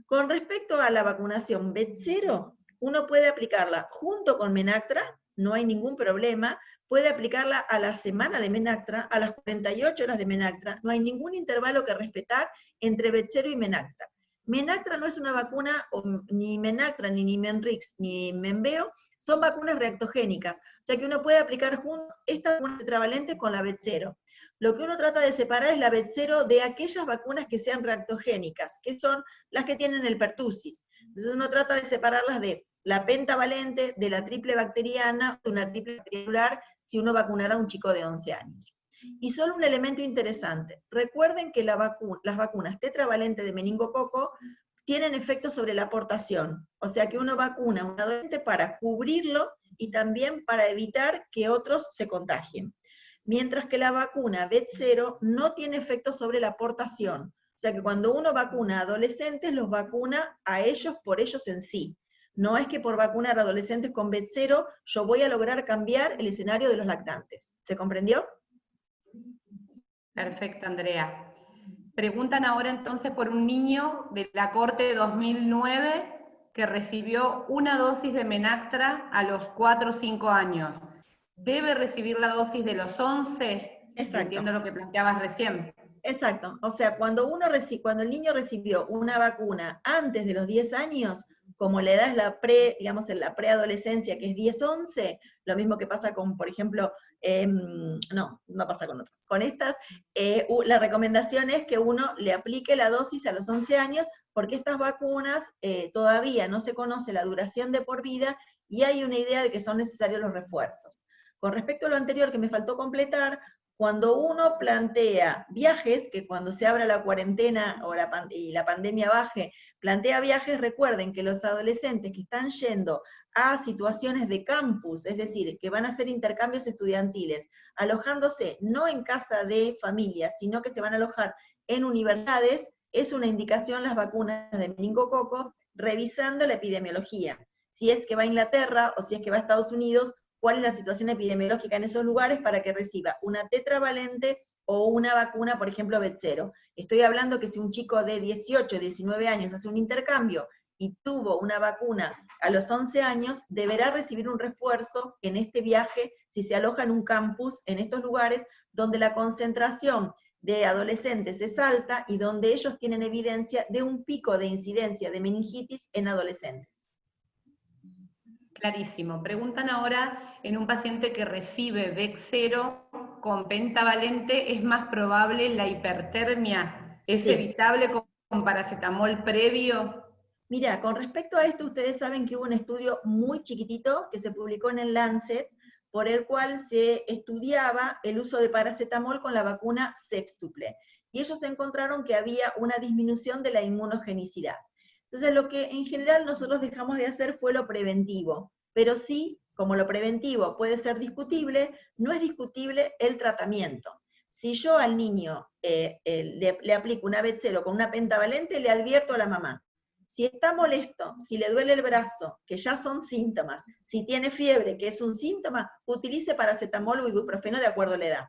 con respecto a la vacunación B0, uno puede aplicarla junto con Menactra, no hay ningún problema, puede aplicarla a la semana de Menactra, a las 48 horas de Menactra, no hay ningún intervalo que respetar entre B0 y Menactra. Menactra no es una vacuna, ni Menactra, ni Imenrix, ni Menveo, son vacunas reactogénicas, o sea que uno puede aplicar juntos esta vacuna tetravalente con la B0. Lo que uno trata de separar es la B0 de aquellas vacunas que sean reactogénicas, que son las que tienen el pertussis. Entonces uno trata de separarlas de la pentavalente, de la triple bacteriana, de una triple bacteriana, si uno vacunara a un chico de 11 años. Y solo un elemento interesante, recuerden que las vacunas tetravalente de meningococo tienen efectos sobre la aportación, o sea que uno vacuna a un adolescente para cubrirlo y también para evitar que otros se contagien. Mientras que la vacuna B0 no tiene efectos sobre la aportación, o sea que cuando uno vacuna a adolescentes, los vacuna a ellos por ellos en sí. No es que por vacunar a adolescentes con B0 yo voy a lograr cambiar el escenario de los lactantes. ¿Se comprendió? Perfecto, Andrea. Preguntan ahora entonces por un niño de la corte de 2009 que recibió una dosis de Menactra a los 4 o 5 años. ¿Debe recibir la dosis de los 11? Exacto. Entiendo lo que planteabas recién. Exacto, o sea, cuando el niño recibió una vacuna antes de los 10 años, como la edad es digamos, en la preadolescencia, que es 10-11, lo mismo que pasa con, por ejemplo, no pasa con otras. Con estas, la recomendación es que uno le aplique la dosis a los 11 años, porque estas vacunas todavía no se conoce la duración de por vida, y hay una idea de que son necesarios los refuerzos. Con respecto a lo anterior que me faltó completar, cuando uno plantea viajes, que cuando se abra la cuarentena y la pandemia baje, plantea viajes, recuerden que los adolescentes que están yendo a situaciones de campus, es decir, que van a hacer intercambios estudiantiles, alojándose no en casa de familias, sino que se van a alojar en universidades, es una indicación las vacunas de meningococo, revisando la epidemiología. Si es que va a Inglaterra o si es que va a Estados Unidos, cuál es la situación epidemiológica en esos lugares para que reciba una tetravalente o una vacuna, por ejemplo, B0. Estoy hablando que si un chico de 18, 19 años hace un intercambio y tuvo una vacuna a los 11 años, deberá recibir un refuerzo en este viaje si se aloja en un campus, en estos lugares donde la concentración de adolescentes es alta y donde ellos tienen evidencia de un pico de incidencia de meningitis en adolescentes. Clarísimo. Preguntan ahora, en un paciente que recibe B0 con pentavalente, ¿es más probable la hipertermia? ¿Es evitable con paracetamol previo? Mira, con respecto a esto, ustedes saben que hubo un estudio muy chiquitito que se publicó en el Lancet, por el cual se estudiaba el uso de paracetamol con la vacuna sextuple. Y ellos encontraron que había una disminución de la inmunogenicidad. Entonces, lo que en general nosotros dejamos de hacer fue lo preventivo, pero sí, como lo preventivo puede ser discutible, no es discutible el tratamiento. Si yo al niño le aplico una Betzelo con una pentavalente, le advierto a la mamá. Si está molesto, si le duele el brazo, que ya son síntomas, si tiene fiebre, que es un síntoma, utilice paracetamol o ibuprofeno de acuerdo a la edad.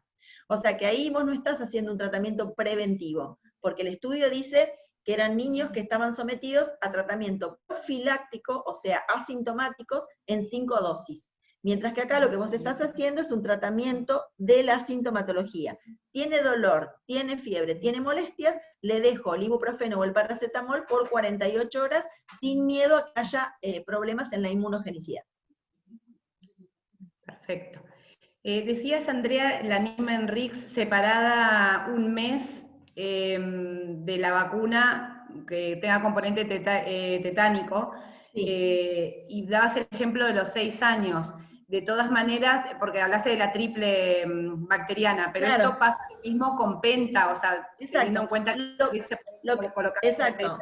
O sea que ahí vos no estás haciendo un tratamiento preventivo, porque el estudio dice que eran niños que estaban sometidos a tratamiento profiláctico, o sea, asintomáticos, en 5 dosis. Mientras que acá lo que vos estás haciendo es un tratamiento de la sintomatología. Tiene dolor, tiene fiebre, tiene molestias, le dejo el ibuprofeno o el paracetamol por 48 horas sin miedo a que haya problemas en la inmunogenicidad. Perfecto. Decías, Andrea, la Niemann-Rix separada un mes de la vacuna que tenga componente tetánico, Sí. y dabas el ejemplo de los 6 años. De todas maneras, porque hablaste de la triple bacteriana, pero claro. esto pasa lo mismo con penta, o sea, teniendo en cuenta que se puede colocar. Exacto.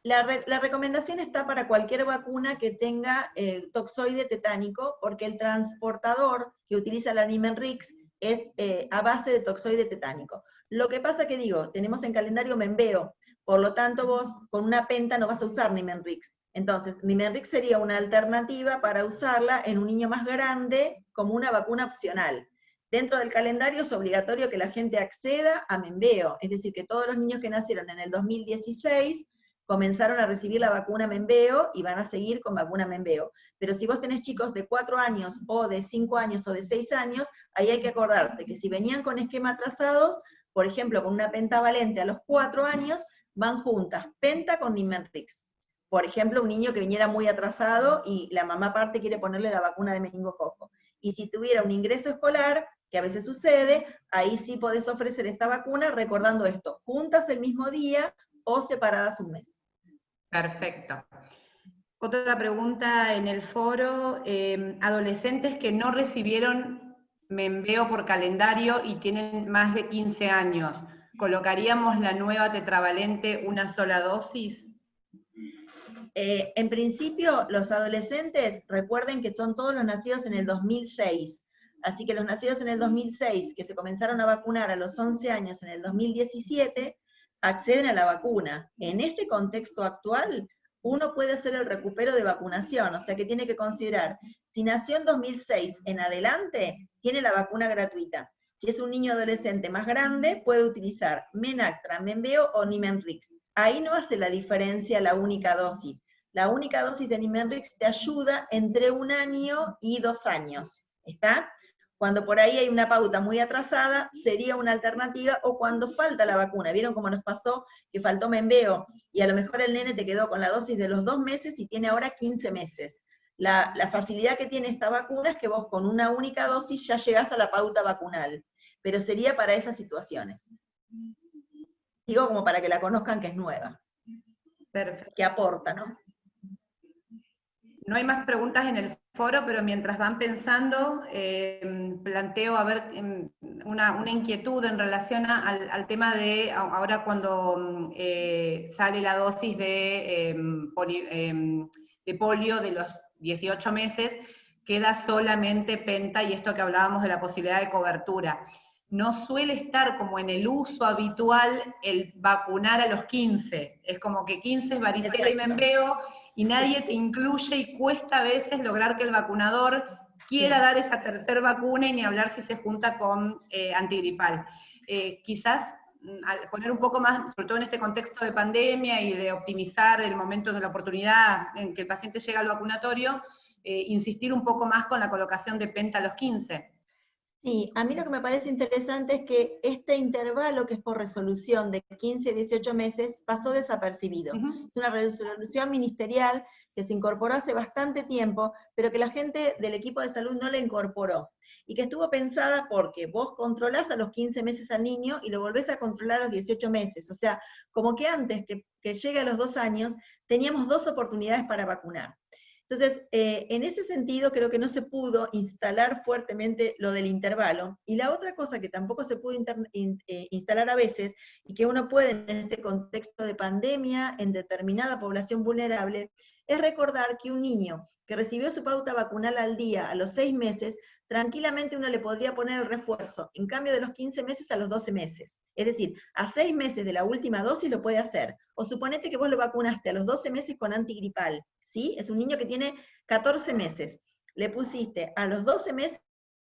La recomendación está para cualquier vacuna que tenga toxoide tetánico, porque el transportador que utiliza la Niemann-Rix es a base de toxoide tetánico. Lo que pasa que digo, tenemos en calendario Menveo, por lo tanto vos con una penta no vas a usar Niemann-Rix. Entonces, Niemann-Rix sería una alternativa para usarla en un niño más grande como una vacuna opcional. Dentro del calendario es obligatorio que la gente acceda a Menveo, es decir, que todos los niños que nacieron en el 2016 comenzaron a recibir la vacuna Menveo y van a seguir con vacuna Menveo. Pero si vos tenés chicos de 4 años, o de 5 años, o de 6 años, ahí hay que acordarse que si venían con esquema atrasados, por ejemplo, con una pentavalente a los 4 años, van juntas, penta con Niemann-Rix. Por ejemplo, un niño que viniera muy atrasado y la mamá aparte quiere ponerle la vacuna de meningococo. Y si tuviera un ingreso escolar, que a veces sucede, ahí sí podés ofrecer esta vacuna recordando esto, juntas el mismo día o separadas un mes. Perfecto. Otra pregunta en el foro, adolescentes que no recibieron Menveo por calendario y tienen más de 15 años, ¿colocaríamos la nueva tetravalente una sola dosis? En principio, los adolescentes, recuerden que son todos los nacidos en el 2006, así que los nacidos en el 2006, que se comenzaron a vacunar a los 11 años en el 2017, acceden a la vacuna. En este contexto actual, uno puede hacer el recupero de vacunación, o sea que tiene que considerar, si nació en 2006 en adelante, tiene la vacuna gratuita. Si es un niño adolescente más grande, puede utilizar Menactra, Menveo o Niemann-Rix. Ahí no hace la diferencia la única dosis. La única dosis de Niemann-Rix te ayuda entre 1 año y 2 años. ¿Está? Cuando por ahí hay una pauta muy atrasada, sería una alternativa, o cuando falta la vacuna. ¿Vieron cómo nos pasó que faltó Menveo? Y a lo mejor el nene te quedó con la dosis de los 2 meses y tiene ahora 15 meses. La facilidad que tiene esta vacuna es que vos con una única dosis ya llegás a la pauta vacunal. Pero sería para esas situaciones. Digo como para que la conozcan, que es nueva. Perfecto. Que aporta, ¿no? No hay más preguntas en el foro, pero mientras van pensando, planteo a ver una inquietud en relación al tema de ahora cuando sale la dosis de polio de los 18 meses, queda solamente penta, y esto que hablábamos de la posibilidad de cobertura. No suele estar como en el uso habitual el vacunar a los 15, es como que 15 es varicela y Menveo, y nadie te incluye, y cuesta a veces lograr que el vacunador quiera dar esa tercera vacuna, y ni hablar si se junta con antigripal. Quizás al poner un poco más, sobre todo en este contexto de pandemia y de optimizar el momento de la oportunidad en que el paciente llega al vacunatorio, insistir un poco más con la colocación de penta a los 15. Sí, a mí lo que me parece interesante es que este intervalo, que es por resolución de 15 a 18 meses, pasó desapercibido. Es una resolución ministerial que se incorporó hace bastante tiempo, pero que la gente del equipo de salud no la incorporó. y que estuvo pensada porque vos controlás a los 15 meses al niño y lo volvés a controlar a los 18 meses. O sea, como que antes que llegue a los 2 años, teníamos 2 oportunidades para vacunar. Entonces, en ese sentido, creo que no se pudo instalar fuertemente lo del intervalo. Y la otra cosa que tampoco se pudo instalar a veces, y que uno puede en este contexto de pandemia, en determinada población vulnerable, es recordar que un niño que recibió su pauta vacunal al día a los 6 meses, tranquilamente uno le podría poner el refuerzo, en cambio de los 15 meses a los 12 meses. Es decir, a 6 meses de la última dosis lo puede hacer. O suponete que vos lo vacunaste a los 12 meses con antigripal, ¿sí? Es un niño que tiene 14 meses. Le pusiste a los 12 meses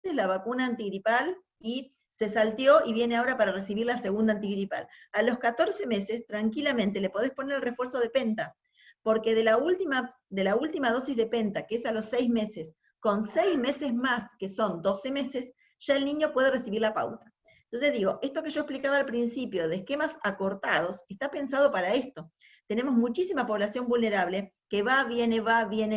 la vacuna antigripal y se salteó y viene ahora para recibir la segunda antigripal. A los 14 meses, tranquilamente, le podés poner el refuerzo de penta, porque de la última dosis de penta, que es a los 6 meses, con 6 meses más, que son 12 meses, ya el niño puede recibir la pauta. Entonces digo, esto que yo explicaba al principio de esquemas acortados, está pensado para esto. Tenemos muchísima población vulnerable que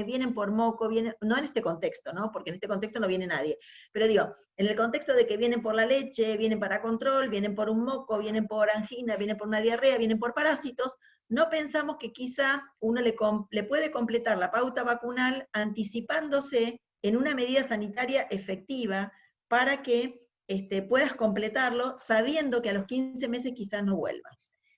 vienen por moco, no en este contexto, ¿no? Porque en este contexto no viene nadie. Pero digo, en el contexto de que vienen por la leche, vienen para control, vienen por un moco, vienen por angina, vienen por una diarrea, vienen por parásitos, no pensamos que quizá uno le puede completar la pauta vacunal anticipándose en una medida sanitaria efectiva para que puedas completarlo sabiendo que a los 15 meses quizás no vuelva.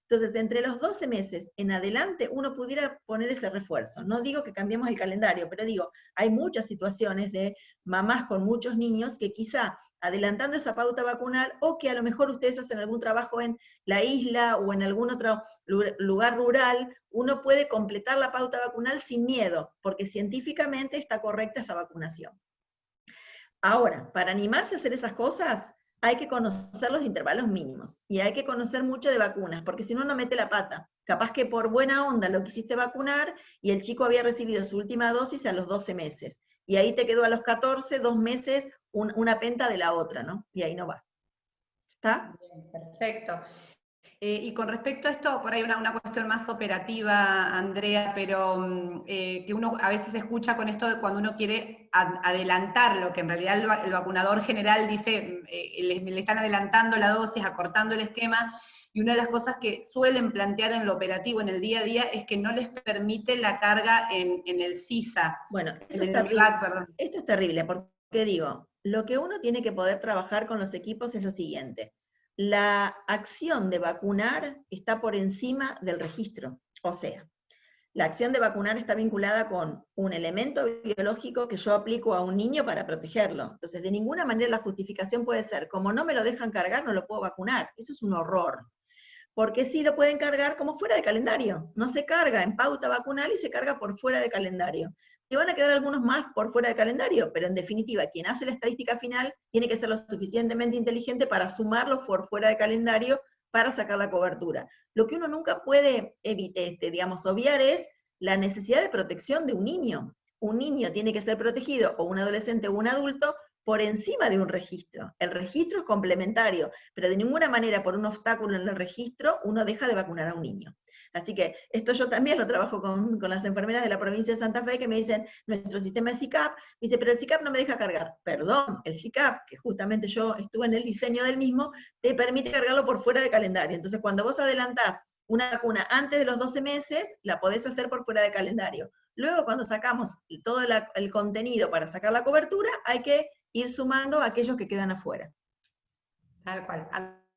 Entonces, entre los 12 meses en adelante, uno pudiera poner ese refuerzo. No digo que cambiemos el calendario, pero digo, hay muchas situaciones de mamás con muchos niños que quizá adelantando esa pauta vacunal, o que a lo mejor ustedes hacen algún trabajo en la isla o en algún otro lugar rural, uno puede completar la pauta vacunal sin miedo, porque científicamente está correcta esa vacunación. Ahora, para animarse a hacer esas cosas, hay que conocer los intervalos mínimos, y hay que conocer mucho de vacunas, porque si no, no mete la pata. Capaz que por buena onda lo quisiste vacunar, y el chico había recibido su última dosis a los 12 meses, y ahí te quedó a los 14, 2 meses, una penta de la otra, ¿no? Y ahí no va. ¿Está? Bien, perfecto. Y con respecto a esto, por ahí una cuestión más operativa, Andrea, pero que uno a veces escucha con esto de cuando uno quiere adelantar lo que en realidad el vacunador general dice, le están adelantando la dosis, acortando el esquema, y una de las cosas que suelen plantear en lo operativo, en el día a día, es que no les permite la carga en el CISA. Bueno, eso es terrible. Esto es terrible, porque digo, lo que uno tiene que poder trabajar con los equipos es lo siguiente. La acción de vacunar está por encima del registro. O sea, la acción de vacunar está vinculada con un elemento biológico que yo aplico a un niño para protegerlo. Entonces, de ninguna manera la justificación puede ser, como no me lo dejan cargar, no lo puedo vacunar. Eso es un horror. Porque sí lo pueden cargar como fuera de calendario. No se carga en pauta vacunal y se carga por fuera de calendario. Y van a quedar algunos más por fuera de calendario, pero en definitiva, quien hace la estadística final tiene que ser lo suficientemente inteligente para sumarlo por fuera de calendario para sacar la cobertura. Lo que uno nunca puede obviar es la necesidad de protección de un niño. Un niño tiene que ser protegido, o un adolescente o un adulto, por encima de un registro. El registro es complementario, pero de ninguna manera por un obstáculo en el registro uno deja de vacunar a un niño. Así que esto yo también lo trabajo con las enfermeras de la provincia de Santa Fe que me dicen, nuestro sistema es SICAP, me dice, pero el SICAP no me deja cargar. Perdón, el SICAP, que justamente yo estuve en el diseño del mismo, te permite cargarlo por fuera de calendario. Entonces cuando vos adelantás una vacuna antes de los 12 meses, la podés hacer por fuera de calendario. Luego cuando sacamos todo el contenido para sacar la cobertura, hay que ir sumando a aquellos que quedan afuera. Tal cual.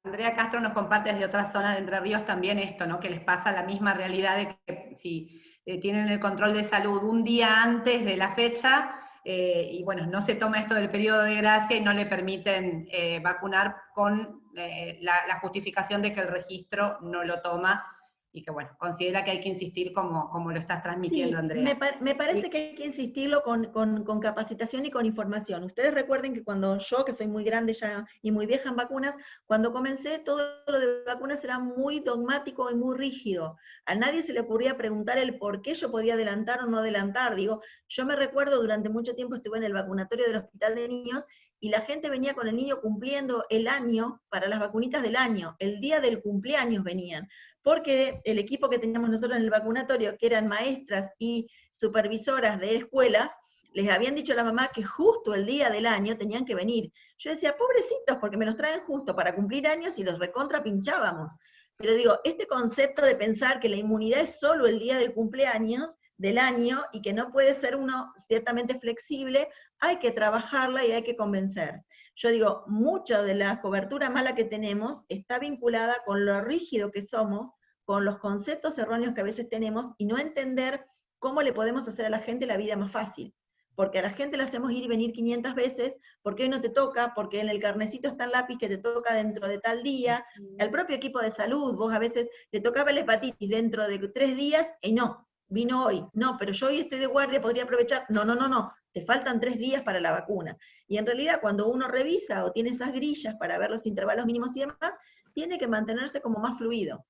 Andrea Castro nos comparte desde otras zonas de Entre Ríos también esto, ¿no? Que les pasa la misma realidad de que si tienen el control de salud un día antes de la fecha, y bueno, no se toma esto del periodo de gracia y no le permiten vacunar con la justificación de que el registro no lo toma, y que bueno, considera que hay que insistir como lo estás transmitiendo, sí, Andrea. Me parece que hay que insistirlo con capacitación y con información. Ustedes recuerden que cuando yo, que soy muy grande ya y muy vieja en vacunas, cuando comencé todo lo de vacunas era muy dogmático y muy rígido. A nadie se le ocurría preguntar el por qué yo podía adelantar o no adelantar. Digo, yo me recuerdo durante mucho tiempo estuve en el vacunatorio del Hospital de Niños y la gente venía con el niño cumpliendo el año para las vacunitas del año. El día del cumpleaños venían. Porque el equipo que teníamos nosotros en el vacunatorio, que eran maestras y supervisoras de escuelas, les habían dicho a la mamá que justo el día del año tenían que venir. Yo decía, pobrecitos, porque me los traen justo para cumplir años y los recontra pinchábamos. Pero digo, este concepto de pensar que la inmunidad es solo el día del cumpleaños, del año, y que no puede ser uno ciertamente flexible, hay que trabajarla y hay que convencer. Yo digo, mucha de la cobertura mala que tenemos está vinculada con lo rígido que somos, con los conceptos erróneos que a veces tenemos, y no entender cómo le podemos hacer a la gente la vida más fácil. Porque a la gente le hacemos ir y venir 500 veces, porque hoy no te toca, porque en el carnecito está el lápiz que te toca dentro de tal día, al propio equipo de salud, vos a veces le tocaba la hepatitis dentro de 3 días, y no, vino hoy, no, pero yo hoy estoy de guardia, podría aprovechar, no, te faltan 3 días para la vacuna. Y en realidad cuando uno revisa o tiene esas grillas para ver los intervalos mínimos y demás, tiene que mantenerse como más fluido.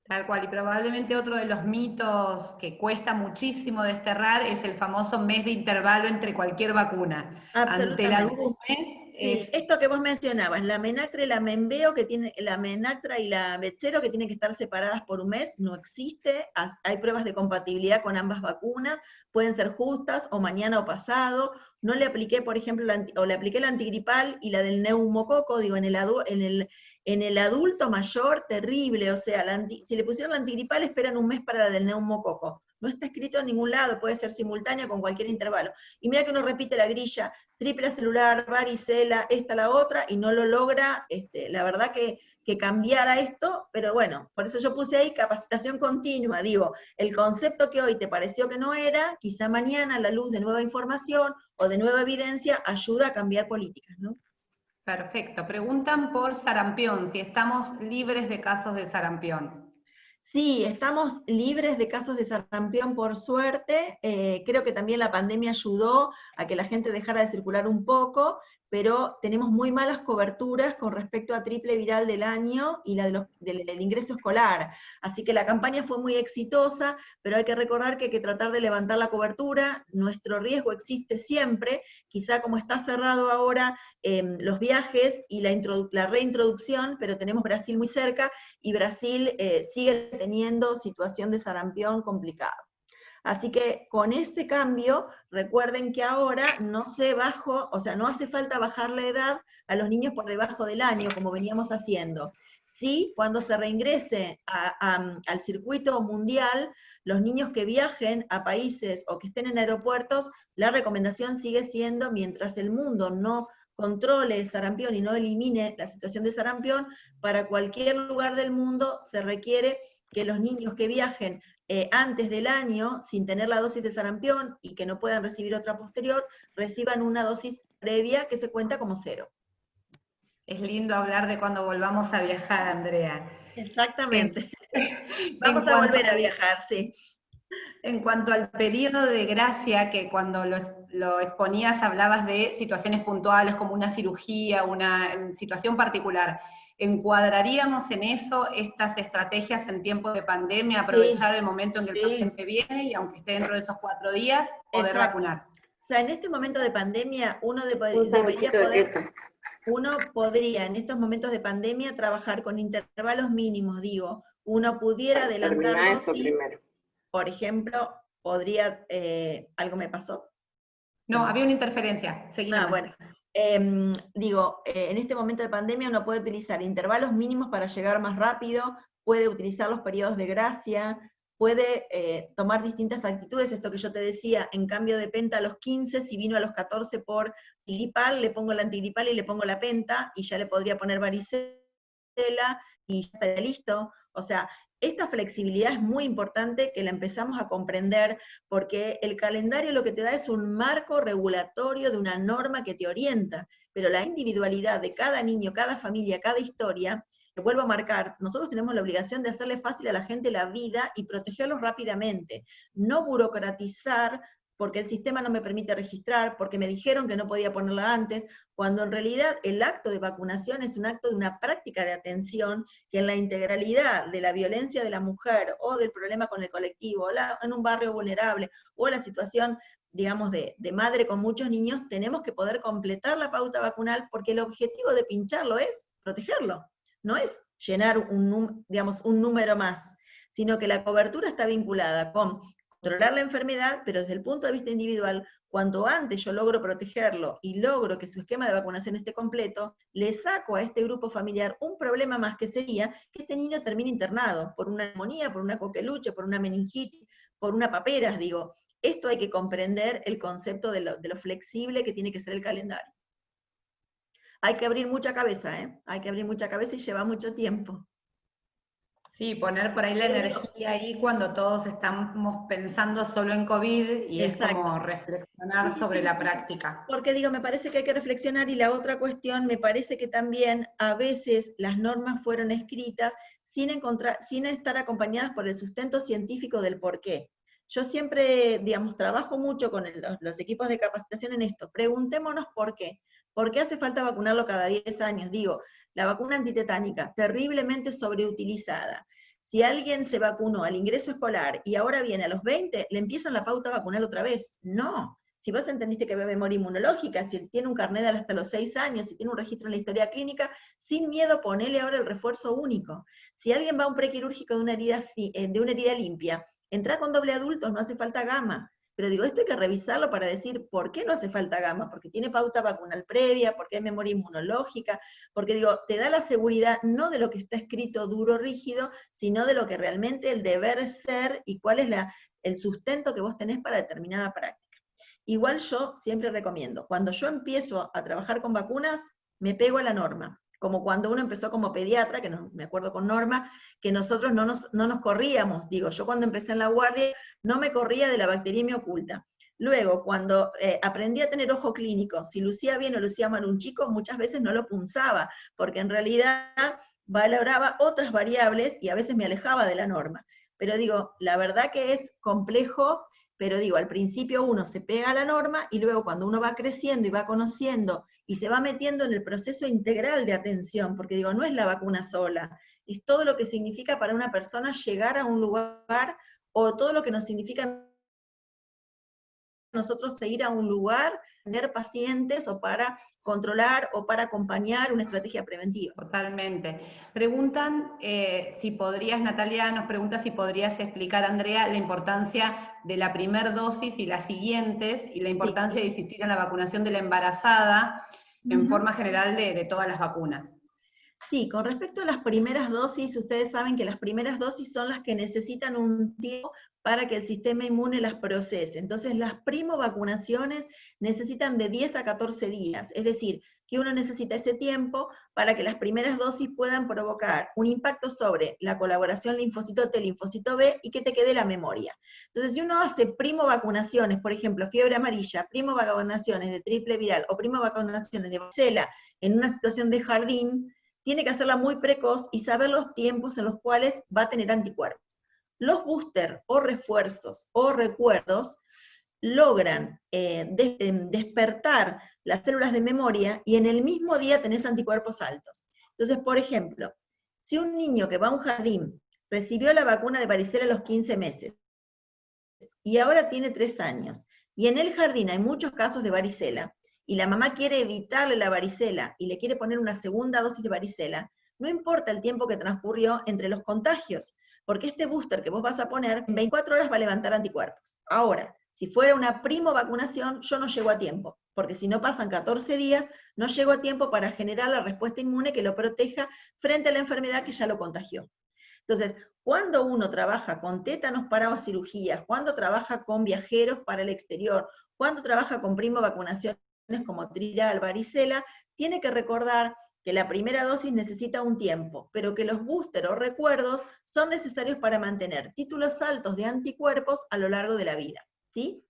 Tal cual, y probablemente otro de los mitos que cuesta muchísimo desterrar es el famoso mes de intervalo entre cualquier vacuna. Ante la duda, un mes sí, esto que vos mencionabas, la Menactra y la Menveo, la Menactra y la Betzero, que tienen que estar separadas por un mes, no existe, hay pruebas de compatibilidad con ambas vacunas, pueden ser justas, o mañana o pasado. No le apliqué, por ejemplo, le apliqué la antigripal y la del neumococo, digo, en el adulto mayor, terrible, o sea, si le pusieron la antigripal, esperan un mes para la del neumococo. No está escrito en ningún lado, puede ser simultánea con cualquier intervalo. Y mira que uno repite la grilla, triple celular, varicela, esta, la otra, y no lo logra, la verdad que cambiara esto, pero bueno, por eso yo puse ahí capacitación continua, digo, el concepto que hoy te pareció que no era, quizá mañana a la luz de nueva información o de nueva evidencia ayuda a cambiar políticas, ¿no? Perfecto. Preguntan por sarampión, si estamos libres de casos de sarampión. Sí, estamos libres de casos de sarampión por suerte. Creo que también la pandemia ayudó a que la gente dejara de circular un poco, pero tenemos muy malas coberturas con respecto a triple viral del año y la del ingreso escolar. Así que la campaña fue muy exitosa, pero hay que recordar que hay que tratar de levantar la cobertura. Nuestro riesgo existe siempre. Quizá como está cerrado ahora los viajes y la reintroducción, pero tenemos Brasil muy cerca, y Brasil sigue teniendo situación de sarampión complicada. Así que con este cambio, recuerden que ahora no hace falta bajar la edad a los niños por debajo del año, como veníamos haciendo. Sí, cuando se reingrese al circuito mundial, los niños que viajen a países o que estén en aeropuertos, la recomendación sigue siendo, mientras el mundo no controle sarampión y no elimine la situación de sarampión, para cualquier lugar del mundo se requiere que los niños que viajen antes del año, sin tener la dosis de sarampión y que no puedan recibir otra posterior, reciban una dosis previa que se cuenta como 0. Es lindo hablar de cuando volvamos a viajar, Andrea. Exactamente. Vamos a volver a viajar, sí. En cuanto al periodo de gracia, que cuando lo exponías hablabas de situaciones puntuales como una cirugía, una situación particular. ¿Encuadraríamos en eso estas estrategias en tiempos de pandemia, aprovechar el momento en que el paciente viene y aunque esté dentro de esos 4 días, poder vacunar? O sea, en este momento de pandemia uno podría en estos momentos de pandemia trabajar con intervalos mínimos, digo, uno pudiera adelantar dosis, por ejemplo, podría, ¿algo me pasó? No, había una interferencia, seguimos. Bueno. En este momento de pandemia uno puede utilizar intervalos mínimos para llegar más rápido, puede utilizar los periodos de gracia, puede tomar distintas actitudes, esto que yo te decía, en cambio de penta a los 15, si vino a los 14 por antigripal, le pongo la antigripal y le pongo la penta, y ya le podría poner varicela, y ya estaría listo. O sea, esta flexibilidad es muy importante que la empezamos a comprender, porque el calendario lo que te da es un marco regulatorio de una norma que te orienta, pero la individualidad de cada niño, cada familia, cada historia, te vuelvo a marcar, nosotros tenemos la obligación de hacerle fácil a la gente la vida y protegerlos rápidamente, no burocratizar porque el sistema no me permite registrar, porque me dijeron que no podía ponerla antes, cuando en realidad el acto de vacunación es un acto de una práctica de atención que en la integralidad de la violencia de la mujer o del problema con el colectivo, en un barrio vulnerable, o la situación, digamos, de madre con muchos niños, tenemos que poder completar la pauta vacunal, porque el objetivo de pincharlo es protegerlo, no es llenar un número más, sino que la cobertura está vinculada con controlar la enfermedad, pero desde el punto de vista individual, cuanto antes yo logro protegerlo y logro que su esquema de vacunación esté completo, le saco a este grupo familiar un problema más, que sería que este niño termine internado por una neumonía, por una coqueluche, por una meningitis, por una paperas, digo. Esto hay que comprender el concepto de lo flexible que tiene que ser el calendario. Hay que abrir mucha cabeza, ¿eh? Hay que abrir mucha cabeza y lleva mucho tiempo. Sí, poner por ahí la energía ahí cuando todos estamos pensando solo en COVID y Exacto. Es como reflexionar sobre la práctica. Porque digo, me parece que hay que reflexionar, y la otra cuestión, me parece que también a veces las normas fueron escritas sin estar acompañadas por el sustento científico del por qué. Yo siempre, digamos, trabajo mucho con los equipos de capacitación en esto. Preguntémonos por qué. ¿Por qué hace falta vacunarlo cada 10 años? Digo, la vacuna antitetánica, terriblemente sobreutilizada. Si alguien se vacunó al ingreso escolar y ahora viene a los 20, le empiezan la pauta a vacunar otra vez. No. Si vos entendiste que ve memoria inmunológica, si tiene un carnet hasta los 6 años, si tiene un registro en la historia clínica, sin miedo ponele ahora el refuerzo único. Si alguien va a un prequirúrgico de una herida limpia, entra con doble adultos, no hace falta gama. Pero digo, esto hay que revisarlo para decir por qué no hace falta gama, porque tiene pauta vacunal previa, porque hay memoria inmunológica, porque digo, te da la seguridad no de lo que está escrito duro, rígido, sino de lo que realmente el deber ser y cuál es el sustento que vos tenés para determinada práctica. Igual yo siempre recomiendo, cuando yo empiezo a trabajar con vacunas, me pego a la norma. Como cuando uno empezó como pediatra, que no, me acuerdo con Norma, que nosotros no nos corríamos. Digo, yo cuando empecé en la guardia, no me corría de la bacteriemia oculta. Luego, cuando aprendí a tener ojo clínico, si lucía bien o lucía mal un chico, muchas veces no lo punzaba, porque en realidad valoraba otras variables y a veces me alejaba de la norma. Pero digo, la verdad que es complejo, pero digo, al principio uno se pega a la norma y luego cuando uno va creciendo y va conociendo y se va metiendo en el proceso integral de atención, porque digo, no es la vacuna sola, es todo lo que significa para una persona llegar a un lugar, o todo lo que nos significa nosotros seguir a un lugar, tener pacientes, o para controlar o para acompañar una estrategia preventiva. Totalmente. Preguntan si podrías, Natalia nos pregunta si podrías explicar, Andrea, la importancia de la primer dosis y las siguientes, y la importancia de insistir en la vacunación de la embarazada, en forma general de todas las vacunas. Sí, con respecto a las primeras dosis, ustedes saben que las primeras dosis son las que necesitan un tiempo para que el sistema inmune las procese. Entonces, las primovacunaciones necesitan de 10 a 14 días, es decir, que uno necesita ese tiempo para que las primeras dosis puedan provocar un impacto sobre la colaboración linfocito T, linfocito B, y que te quede la memoria. Entonces, si uno hace primovacunaciones, por ejemplo, fiebre amarilla, primovacunaciones de triple viral, o primovacunaciones de varicela en una situación de jardín, tiene que hacerla muy precoz y saber los tiempos en los cuales va a tener anticuerpos. Los booster o refuerzos o recuerdos logran despertar las células de memoria y en el mismo día tenés anticuerpos altos. Entonces, por ejemplo, si un niño que va a un jardín recibió la vacuna de varicela a los 15 meses y ahora tiene 3 años, y en el jardín hay muchos casos de varicela, y la mamá quiere evitarle la varicela y le quiere poner una segunda dosis de varicela, no importa el tiempo que transcurrió entre los contagios, porque este booster que vos vas a poner, en 24 horas va a levantar anticuerpos. Ahora, si fuera una primovacunación, yo no llego a tiempo, porque si no pasan 14 días, no llego a tiempo para generar la respuesta inmune que lo proteja frente a la enfermedad que ya lo contagió. Entonces, cuando uno trabaja con tétanos para cirugías, cuando trabaja con viajeros para el exterior, cuando trabaja con primovacunaciones como triral, varicela, tiene que recordar que la primera dosis necesita un tiempo, pero que los booster o recuerdos son necesarios para mantener títulos altos de anticuerpos a lo largo de la vida. ¿Sí?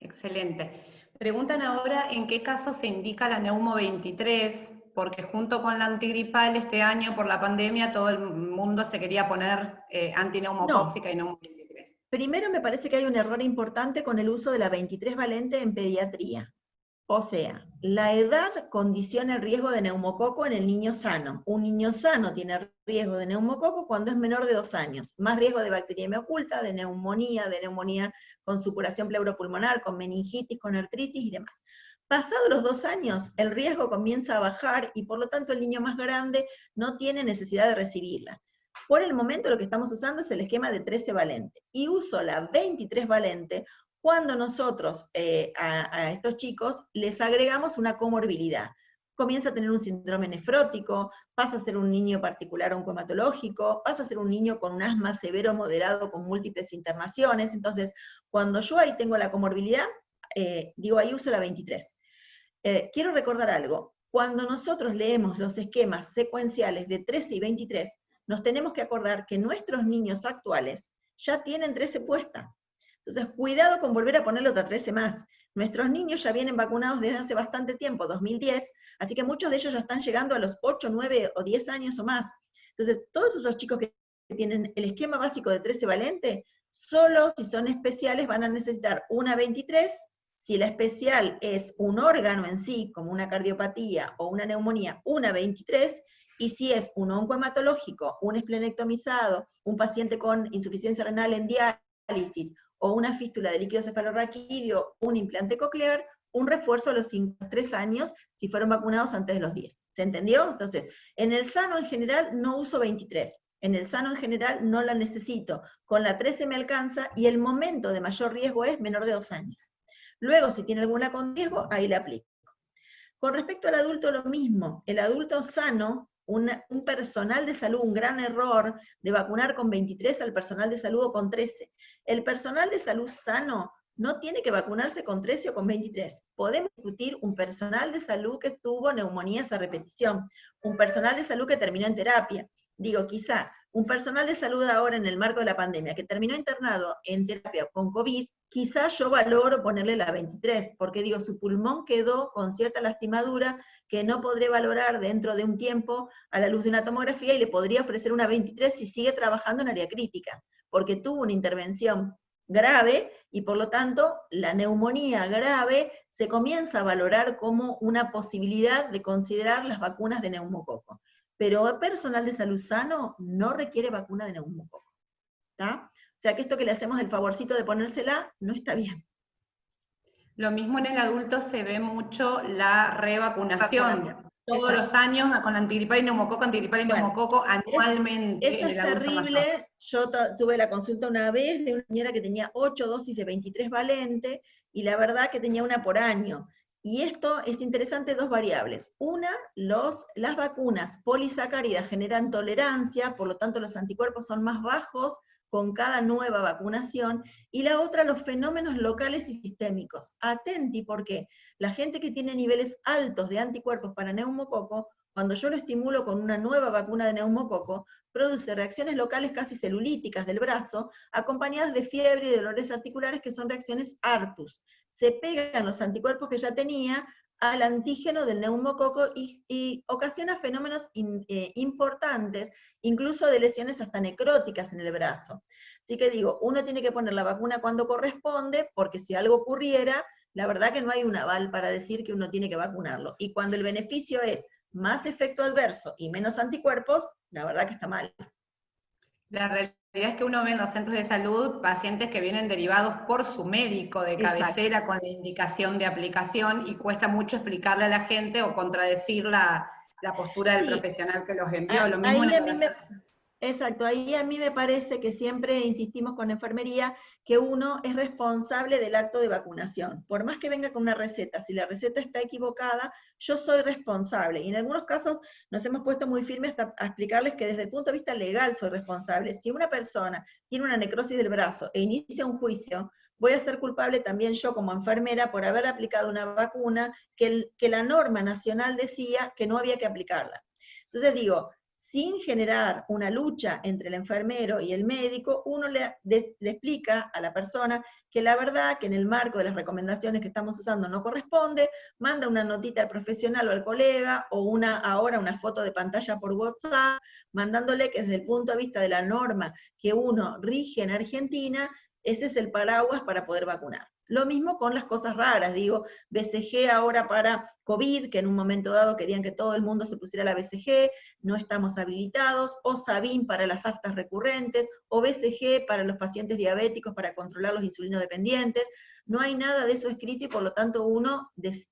Excelente. Preguntan ahora en qué caso se indica la Neumo 23, porque junto con la antigripal este año por la pandemia todo el mundo se quería poner antineumocóxica y Neumo 23. Primero me parece que hay un error importante con el uso de la 23 valente en pediatría. O sea, la edad condiciona el riesgo de neumococo en el niño sano. Un niño sano tiene riesgo de neumococo cuando es menor de 2 años, más riesgo de bacteriemia oculta, de neumonía con supuración pleuropulmonar, con meningitis, con artritis y demás. Pasados los 2 años, el riesgo comienza a bajar y por lo tanto el niño más grande no tiene necesidad de recibirla. Por el momento lo que estamos usando es el esquema de 13 valente, y uso la 23 valente cuando nosotros a estos chicos les agregamos una comorbilidad. Comienza a tener un síndrome nefrótico, pasa a ser un niño particular oncohematológico, pasa a ser un niño con un asma severo moderado con múltiples internaciones. Entonces, cuando yo ahí tengo la comorbilidad, digo, ahí uso la 23. Quiero recordar algo. Cuando nosotros leemos los esquemas secuenciales de 13 y 23, nos tenemos que acordar que nuestros niños actuales ya tienen 13 puesta. Entonces, cuidado con volver a ponerle otra 13 más. Nuestros niños ya vienen vacunados desde hace bastante tiempo, 2010, así que muchos de ellos ya están llegando a los 8, 9 o 10 años o más. Entonces, todos esos chicos que tienen el esquema básico de 13 valente, solo si son especiales van a necesitar una 23. Si la especial es un órgano en sí, como una cardiopatía o una neumonía, una 23, y si es un oncohematológico, un esplenectomizado, un paciente con insuficiencia renal en diálisis, o una fístula de líquido cefalorraquídeo, un implante coclear, un refuerzo a los 3 años si fueron vacunados antes de los 10. ¿Se entendió? Entonces, en el sano en general no uso 23. En el sano en general no la necesito. Con la 13 me alcanza y el momento de mayor riesgo es menor de 2 años. Luego, si tiene alguna con riesgo, ahí la aplico. Con respecto al adulto, lo mismo. El adulto sano, un personal de salud, un gran error de vacunar con 23 al personal de salud o con 13. El personal de salud sano no tiene que vacunarse con 13 o con 23. Podemos discutir un personal de salud que tuvo neumonías a repetición, un personal de salud que terminó en terapia. Digo, quizá un personal de salud ahora en el marco de la pandemia que terminó internado en terapia con COVID, quizá yo valoro ponerle la 23, porque digo, su pulmón quedó con cierta lastimadura que no podré valorar dentro de un tiempo a la luz de una tomografía y le podría ofrecer una 23 si sigue trabajando en área crítica, porque tuvo una intervención grave y por lo tanto la neumonía grave se comienza a valorar como una posibilidad de considerar las vacunas de neumococo. Pero personal de salud sano no requiere vacuna de neumococo. ¿Está? O sea que esto que le hacemos el favorcito de ponérsela no está bien. Lo mismo en el adulto se ve mucho la revacunación. Todos los años con antigripal y neumococo, anualmente. Eso es terrible. Yo tuve la consulta una vez de una señora que tenía 8 dosis de 23 valente, y la verdad que tenía una por año. Y esto es interesante, dos variables. Una, las vacunas polisacáridas generan tolerancia, por lo tanto los anticuerpos son más bajos con cada nueva vacunación, y la otra, los fenómenos locales y sistémicos. Atenti, porque la gente que tiene niveles altos de anticuerpos para neumococo, cuando yo lo estimulo con una nueva vacuna de neumococo, produce reacciones locales casi celulíticas del brazo, acompañadas de fiebre y dolores articulares, que son reacciones ARTUS. Se pegan los anticuerpos que ya tenía al antígeno del neumococo y ocasiona fenómenos importantes, incluso de lesiones hasta necróticas en el brazo. Así que digo, uno tiene que poner la vacuna cuando corresponde, porque si algo ocurriera, la verdad que no hay un aval para decir que uno tiene que vacunarlo. Y cuando el beneficio es más efecto adverso y menos anticuerpos, la verdad que está mal. La realidad es que uno ve en los centros de salud pacientes que vienen derivados por su médico de cabecera. Exacto. Con la indicación de aplicación, y cuesta mucho explicarle a la gente o contradecir la postura del profesional que los envió. Lo mismo Exacto, ahí a mí me parece que siempre insistimos con enfermería que uno es responsable del acto de vacunación. Por más que venga con una receta, si la receta está equivocada, yo soy responsable. Y en algunos casos nos hemos puesto muy firmes hasta a explicarles que desde el punto de vista legal soy responsable. Si una persona tiene una necrosis del brazo e inicia un juicio, voy a ser culpable también yo como enfermera por haber aplicado una vacuna que la norma nacional decía que no había que aplicarla. Entonces digo, sin generar una lucha entre el enfermero y el médico, uno le explica a la persona que la verdad que en el marco de las recomendaciones que estamos usando no corresponde, manda una notita al profesional o al colega, o ahora una foto de pantalla por WhatsApp, mandándole que desde el punto de vista de la norma que uno rige en Argentina, ese es el paraguas para poder vacunar. Lo mismo con las cosas raras, digo, BCG ahora para COVID, que en un momento dado querían que todo el mundo se pusiera la BCG, no estamos habilitados, o Sabin para las aftas recurrentes, o BCG para los pacientes diabéticos para controlar los insulinodependientes. No hay nada de eso escrito y por lo tanto uno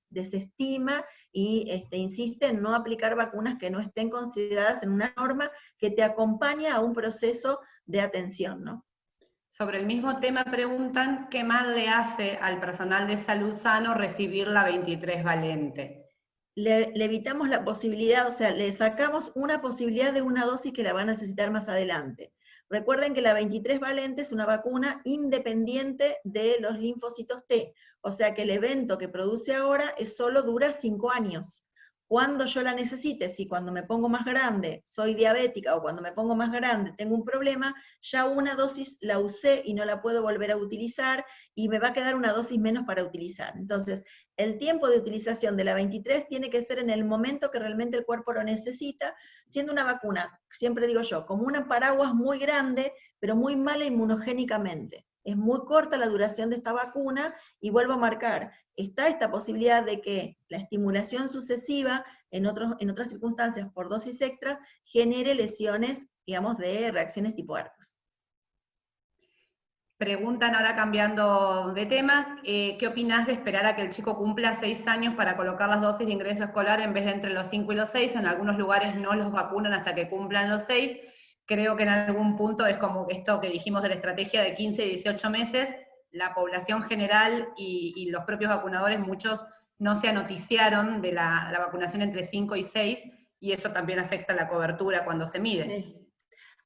desestima y insiste en no aplicar vacunas que no estén consideradas en una norma que te acompaña a un proceso de atención, ¿no? Sobre el mismo tema preguntan, ¿qué mal le hace al personal de salud sano recibir la 23 valente? Le evitamos la posibilidad, o sea, le sacamos una posibilidad de una dosis que la va a necesitar más adelante. Recuerden que la 23 valente es una vacuna independiente de los linfocitos T, o sea que el evento que produce ahora solo dura 5 años. Cuando yo la necesite, si cuando me pongo más grande soy diabética o cuando me pongo más grande tengo un problema, ya una dosis la usé y no la puedo volver a utilizar y me va a quedar una dosis menos para utilizar. Entonces, el tiempo de utilización de la 23 tiene que ser en el momento que realmente el cuerpo lo necesita, siendo una vacuna, siempre digo yo, como una paraguas muy grande, pero muy mala inmunogénicamente. Es muy corta la duración de esta vacuna, y vuelvo a marcar, está esta posibilidad de que la estimulación sucesiva en otras circunstancias por dosis extras genere lesiones, digamos, de reacciones tipo Arcus. Preguntan ahora cambiando de tema, ¿qué opinás de esperar a que el chico cumpla 6 años para colocar las dosis de ingreso escolar en vez de entre los 5 y los 6? En algunos lugares no los vacunan hasta que cumplan los 6. Creo que en algún punto es como esto que dijimos de la estrategia de 15 y 18 meses, la población general y los propios vacunadores, muchos no se anoticiaron de la vacunación entre 5 y 6, y eso también afecta la cobertura cuando se mide. Sí.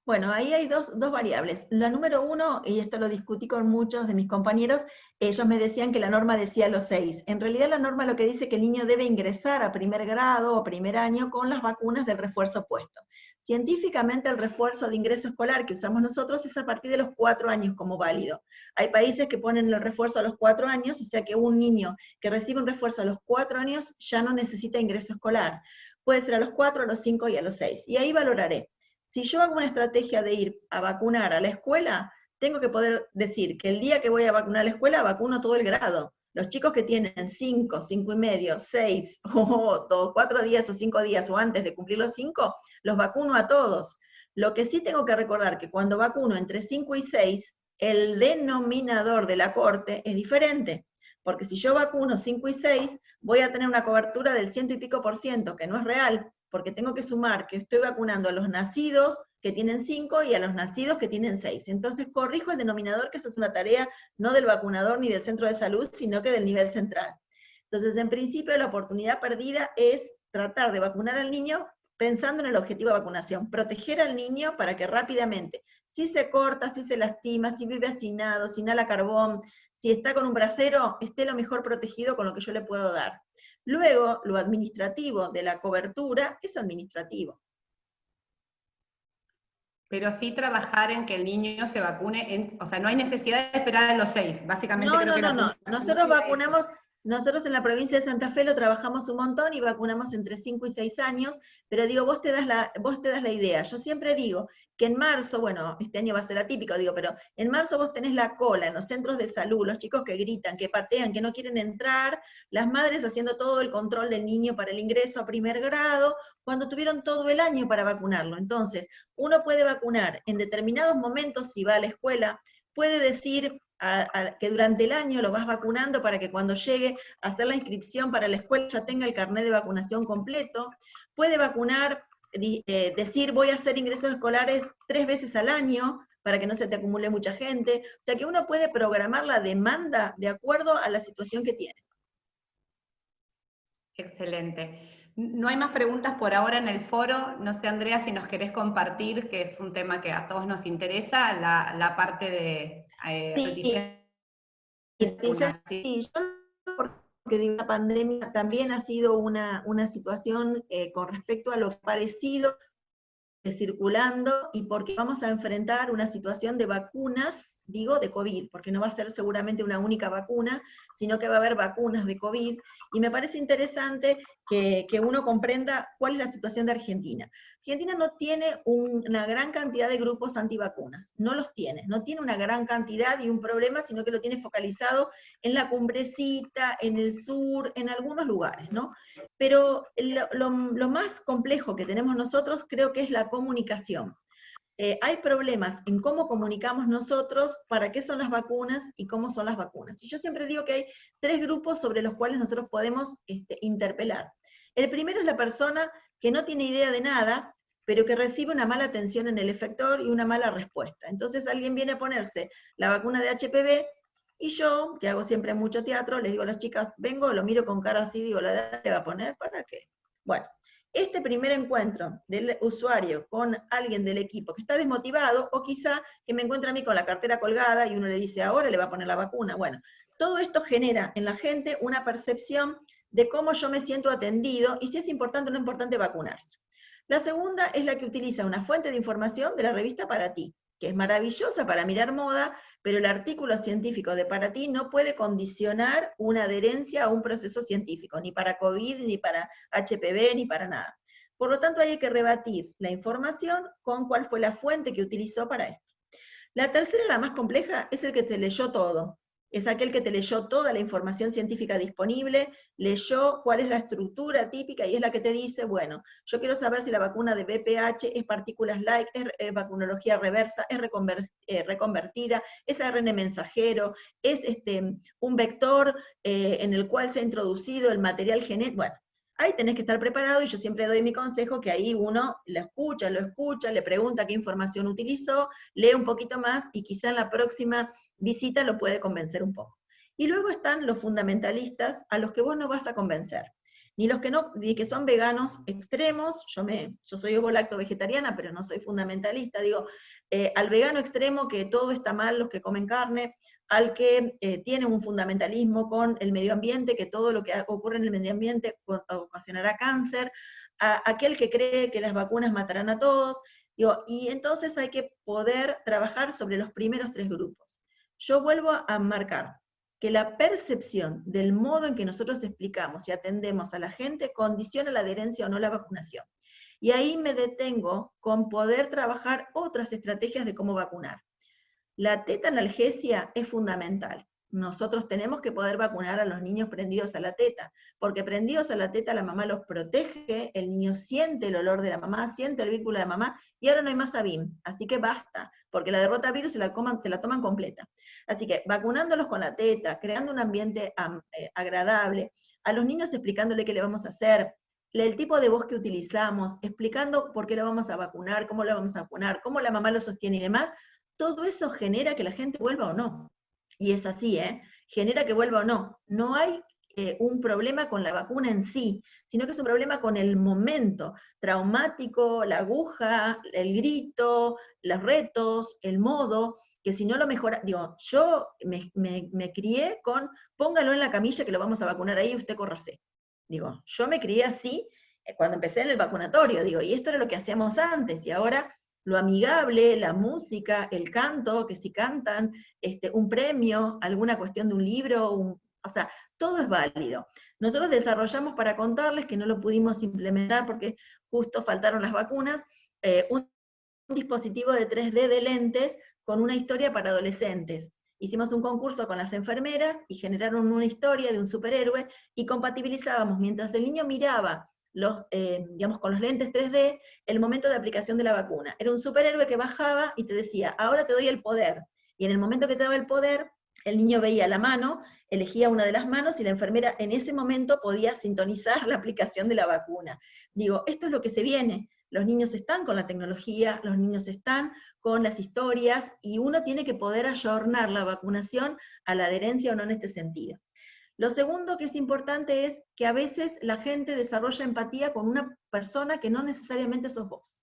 Bueno, ahí hay dos variables. La número uno, y esto lo discutí con muchos de mis compañeros, ellos me decían que la norma decía los 6. En realidad la norma lo que dice es que el niño debe ingresar a primer grado o primer año con las vacunas del refuerzo puesto. Científicamente el refuerzo de ingreso escolar que usamos nosotros es a partir de los 4 años como válido. Hay países que ponen el refuerzo a los 4 años, o sea que un niño que recibe un refuerzo a los 4 años ya no necesita ingreso escolar. Puede ser a los 4, a los 5 y a los 6. Y ahí valoraré. Si yo hago una estrategia de ir a vacunar a la escuela, tengo que poder decir que el día que voy a vacunar a la escuela, vacuno todo el grado. Los chicos que tienen 5, 5 y medio, 6, o 4 días o 5 días, o antes de cumplir los 5, los vacuno a todos. Lo que sí tengo que recordar que cuando vacuno entre 5 y 6, el denominador de la corte es diferente. Porque si yo vacuno 5 y 6, voy a tener una cobertura del 100 y pico %, que no es real, porque tengo que sumar que estoy vacunando a los nacidos que tienen 5 y a los nacidos que tienen 6. Entonces corrijo el denominador, que eso es una tarea no del vacunador ni del centro de salud, sino que del nivel central. Entonces, en principio, la oportunidad perdida es tratar de vacunar al niño pensando en el objetivo de vacunación, proteger al niño para que rápidamente, si se corta, si se lastima, si vive hacinado, si inhala carbón, si está con un brasero, esté lo mejor protegido con lo que yo le puedo dar. Luego, lo administrativo de la cobertura es administrativo. Pero sí trabajar en que el niño se vacune, o sea, no hay necesidad de esperar a los 6, básicamente. No. Nosotros vacunamos, nosotros en la provincia de Santa Fe lo trabajamos un montón y vacunamos entre 5 y 6 años, pero digo, vos te das la idea. Yo siempre digo que en marzo, bueno, este año va a ser atípico, digo, pero en marzo vos tenés la cola en los centros de salud, los chicos que gritan, que patean, que no quieren entrar, las madres haciendo todo el control del niño para el ingreso a primer grado, cuando tuvieron todo el año para vacunarlo. Entonces, uno puede vacunar en determinados momentos si va a la escuela, puede decir que durante el año lo vas vacunando para que cuando llegue a hacer la inscripción para la escuela ya tenga el carnet de vacunación completo, puede vacunar, decir voy a hacer ingresos escolares 3 veces al año para que no se te acumule mucha gente, o sea que uno puede programar la demanda de acuerdo a la situación que tiene. Excelente. No hay más preguntas por ahora en el foro. No sé, Andrea, si nos querés compartir, que es un tema que a todos nos interesa, la parte de Sí, porque la pandemia también ha sido una situación con respecto a lo parecido circulando, y porque vamos a enfrentar una situación de vacunas, digo de COVID, porque no va a ser seguramente una única vacuna, sino que va a haber vacunas de COVID, y me parece interesante que uno comprenda cuál es la situación de Argentina. Argentina no tiene una gran cantidad de grupos antivacunas, no los tiene, no tiene una gran cantidad y un problema, sino que lo tiene focalizado en la Cumbrecita, en el sur, en algunos lugares, ¿no? Pero lo más complejo que tenemos nosotros creo que es la comunicación. Hay problemas en cómo comunicamos nosotros para qué son las vacunas y cómo son las vacunas. Y yo siempre digo que hay 3 grupos sobre los cuales nosotros podemos interpelar. El primero es la persona que no tiene idea de nada, pero que recibe una mala atención en el efector y una mala respuesta. Entonces alguien viene a ponerse la vacuna de HPV, y yo, que hago siempre mucho teatro, les digo a las chicas, vengo, lo miro con cara así, digo, ¿la edad le va a poner? ¿Para qué? Bueno, este primer encuentro del usuario con alguien del equipo que está desmotivado, o quizá que me encuentra a mí con la cartera colgada y uno le dice, ahora le va a poner la vacuna. Bueno, todo esto genera en la gente una percepción de cómo yo me siento atendido y si es importante o no importante vacunarse. La segunda es la que utiliza una fuente de información de la revista Para Ti, que es maravillosa para mirar moda, pero el artículo científico de Para Ti no puede condicionar una adherencia a un proceso científico, ni para COVID, ni para HPV, ni para nada. Por lo tanto, hay que rebatir la información con cuál fue la fuente que utilizó para esto. La tercera, la más compleja, es el que te leyó todo. Es aquel que te leyó toda la información científica disponible, leyó cuál es la estructura típica y es la que te dice, bueno, yo quiero saber si la vacuna de VPH es partículas light, es vacunología reversa, es reconvertida, es ARN mensajero, es un vector en el cual se ha introducido el material genético. Bueno, ahí tenés que estar preparado y yo siempre doy mi consejo que ahí uno lo escucha, le pregunta qué información utilizó, lee un poquito más y quizá en la próxima visita lo puede convencer un poco. Y luego están los fundamentalistas a los que vos no vas a convencer. Ni los que no, ni que son veganos extremos, yo soy ovo-lacto vegetariana, pero no soy fundamentalista, digo, al vegano extremo que todo está mal los que comen carne, al que tiene un fundamentalismo con el medio ambiente, que todo lo que ocurre en el medio ambiente ocasionará cáncer, a aquel que cree que las vacunas matarán a todos, digo, y entonces hay que poder trabajar sobre los primeros tres grupos. Yo vuelvo a marcar que la percepción del modo en que nosotros explicamos y atendemos a la gente condiciona la adherencia o no a la vacunación. Y ahí me detengo con poder trabajar otras estrategias de cómo vacunar. La teta analgesia es fundamental. Nosotros tenemos que poder vacunar a los niños prendidos a la teta, porque prendidos a la teta la mamá los protege, el niño siente el olor de la mamá, siente el vínculo de la mamá, y ahora no hay más ABIM, así que basta, porque la de rotavirus se la toman completa. Así que vacunándolos con la teta, creando un ambiente agradable, a los niños explicándole qué le vamos a hacer, el tipo de voz que utilizamos, explicando por qué lo vamos a vacunar, cómo lo vamos a vacunar, cómo la mamá lo sostiene y demás, todo eso genera que la gente vuelva o no. Y es así, genera que vuelva o no. No hay un problema con la vacuna en sí, sino que es un problema con el momento traumático, la aguja, el grito, los retos, el modo, que si no lo mejora, digo, yo me crié con, póngalo en la camilla que lo vamos a vacunar ahí y usted córrase. Digo, yo me crié así cuando empecé en el vacunatorio, digo, y esto era lo que hacíamos antes, y ahora lo amigable, la música, el canto, que si cantan, un premio, alguna cuestión de un libro, o sea, todo es válido. Nosotros desarrollamos, para contarles que no lo pudimos implementar porque justo faltaron las vacunas, un dispositivo de 3D de lentes con una historia para adolescentes. Hicimos un concurso con las enfermeras y generaron una historia de un superhéroe y compatibilizábamos, mientras el niño miraba digamos, con los lentes 3D, el momento de aplicación de la vacuna. Era un superhéroe que bajaba y te decía, ahora te doy el poder. Y en el momento que te daba el poder, el niño veía la mano, elegía una de las manos y la enfermera en ese momento podía sintonizar la aplicación de la vacuna. Digo, esto es lo que se viene. Los niños están con la tecnología, los niños están con las historias, y uno tiene que poder ayornar la vacunación a la adherencia o no en este sentido. Lo segundo que es importante es que a veces la gente desarrolla empatía con una persona que no necesariamente sos vos.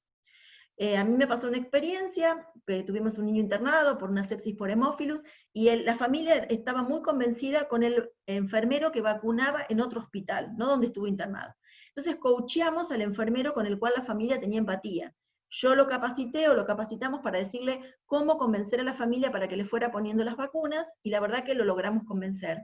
A mí me pasó una experiencia, que tuvimos un niño internado por una sepsis por hemófilus, y la familia estaba muy convencida con el enfermero que vacunaba en otro hospital, no donde estuvo internado. Entonces coacheamos al enfermero con el cual la familia tenía empatía. Yo lo capacité o lo capacitamos para decirle cómo convencer a la familia para que le fuera poniendo las vacunas, y la verdad que lo logramos convencer.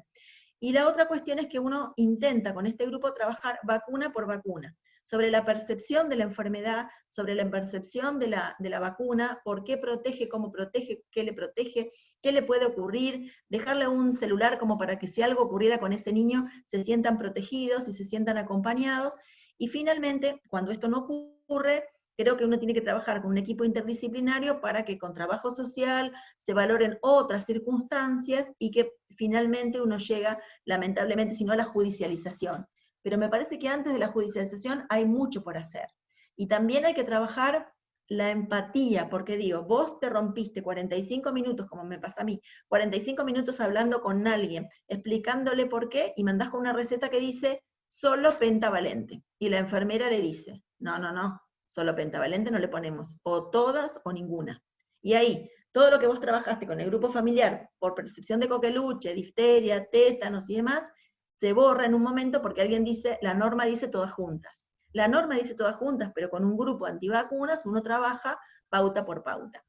Y la otra cuestión es que uno intenta con este grupo trabajar vacuna por vacuna, sobre la percepción de la enfermedad, sobre la percepción de la vacuna, por qué protege, cómo protege, qué le puede ocurrir, dejarle un celular como para que si algo ocurriera con ese niño se sientan protegidos y se sientan acompañados. Y finalmente, cuando esto no ocurre, creo que uno tiene que trabajar con un equipo interdisciplinario para que con trabajo social se valoren otras circunstancias y que finalmente uno llega, lamentablemente, si no a la judicialización. pero me parece que antes de la judicialización hay mucho por hacer. Y también hay que trabajar la empatía, porque digo, vos te rompiste 45 minutos, como me pasa a mí, 45 minutos hablando con alguien, explicándole por qué, y mandás con una receta que dice, solo pentavalente. Y la enfermera le dice, no, no, no, solo pentavalente no le ponemos, o todas o ninguna. Y ahí, todo lo que vos trabajaste con el grupo familiar, por percepción de coqueluche, difteria, tétanos y demás, se borra en un momento porque alguien dice, la norma dice todas juntas. La norma dice todas juntas, pero con un grupo antivacunas uno trabaja pauta por pauta.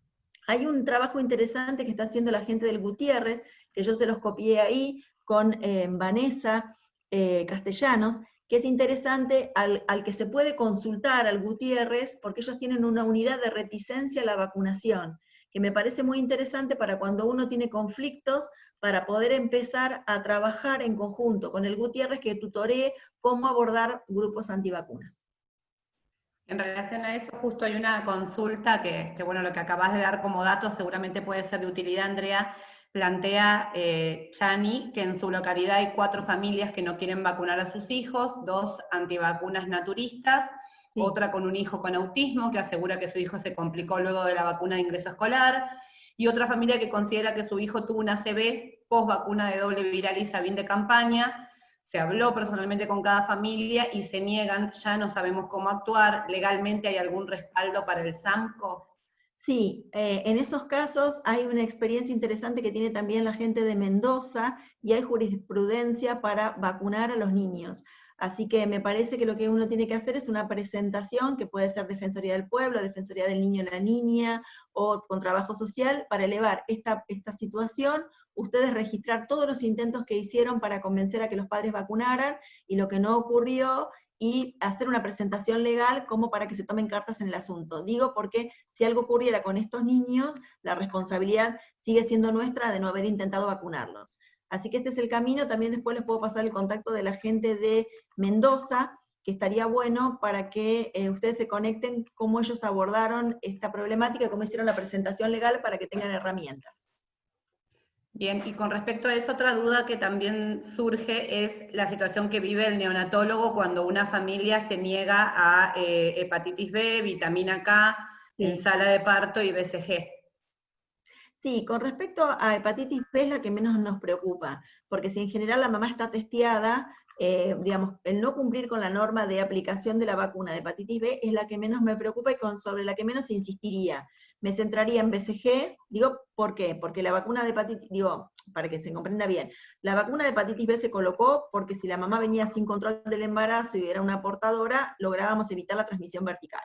Hay un trabajo interesante que está haciendo la gente del Gutiérrez, que yo se los copié ahí, con Vanessa Castellanos, que es interesante al que se puede consultar al Gutiérrez, porque ellos tienen una unidad de reticencia a la vacunación, que me parece muy interesante para cuando uno tiene conflictos, para poder empezar a trabajar en conjunto con el Gutiérrez, que tutoree cómo abordar grupos antivacunas. En relación a eso, justo hay una consulta que bueno, lo que acabas de dar como dato seguramente puede ser de utilidad, Andrea. Plantea Chani que en su localidad hay 4 familias que no quieren vacunar a sus hijos, 2 antivacunas naturistas, sí, otra con un hijo con autismo que asegura que su hijo se complicó luego de la vacuna de ingreso escolar, y otra familia que considera que su hijo tuvo una ACV post vacuna de doble viral y Sabin de campaña. Se habló personalmente con cada familia y se niegan, ya no sabemos cómo actuar. ¿Legalmente hay algún respaldo para el SAMCO? Sí, en esos casos hay una experiencia interesante que tiene también la gente de Mendoza y hay jurisprudencia para vacunar a los niños. Así que me parece que lo que uno tiene que hacer es una presentación, que puede ser Defensoría del Pueblo, Defensoría del Niño y la Niña, o con trabajo social, para elevar esta situación, ustedes registrar todos los intentos que hicieron para convencer a que los padres vacunaran, y lo que no ocurrió, y hacer una presentación legal como para que se tomen cartas en el asunto. Digo porque si algo ocurriera con estos niños, la responsabilidad sigue siendo nuestra de no haber intentado vacunarlos. Así que este es el camino. También después les puedo pasar el contacto de la gente de Mendoza, que estaría bueno para que ustedes se conecten cómo ellos abordaron esta problemática, cómo hicieron la presentación legal para que tengan herramientas. Bien, y con respecto a eso, otra duda que también surge es la situación que vive el neonatólogo cuando una familia se niega a hepatitis B, vitamina K, sí, en sala de parto y BCG. Sí, con respecto a hepatitis B es la que menos nos preocupa, porque si en general la mamá está testeada, digamos, el no cumplir con la norma de aplicación de la vacuna de hepatitis B es la que menos me preocupa y sobre la que menos insistiría. Me centraría en BCG, digo, ¿por qué? Porque la vacuna de hepatitis, digo, para que se comprenda bien, la vacuna de hepatitis B se colocó porque si la mamá venía sin control del embarazo y era una portadora, lográbamos evitar la transmisión vertical.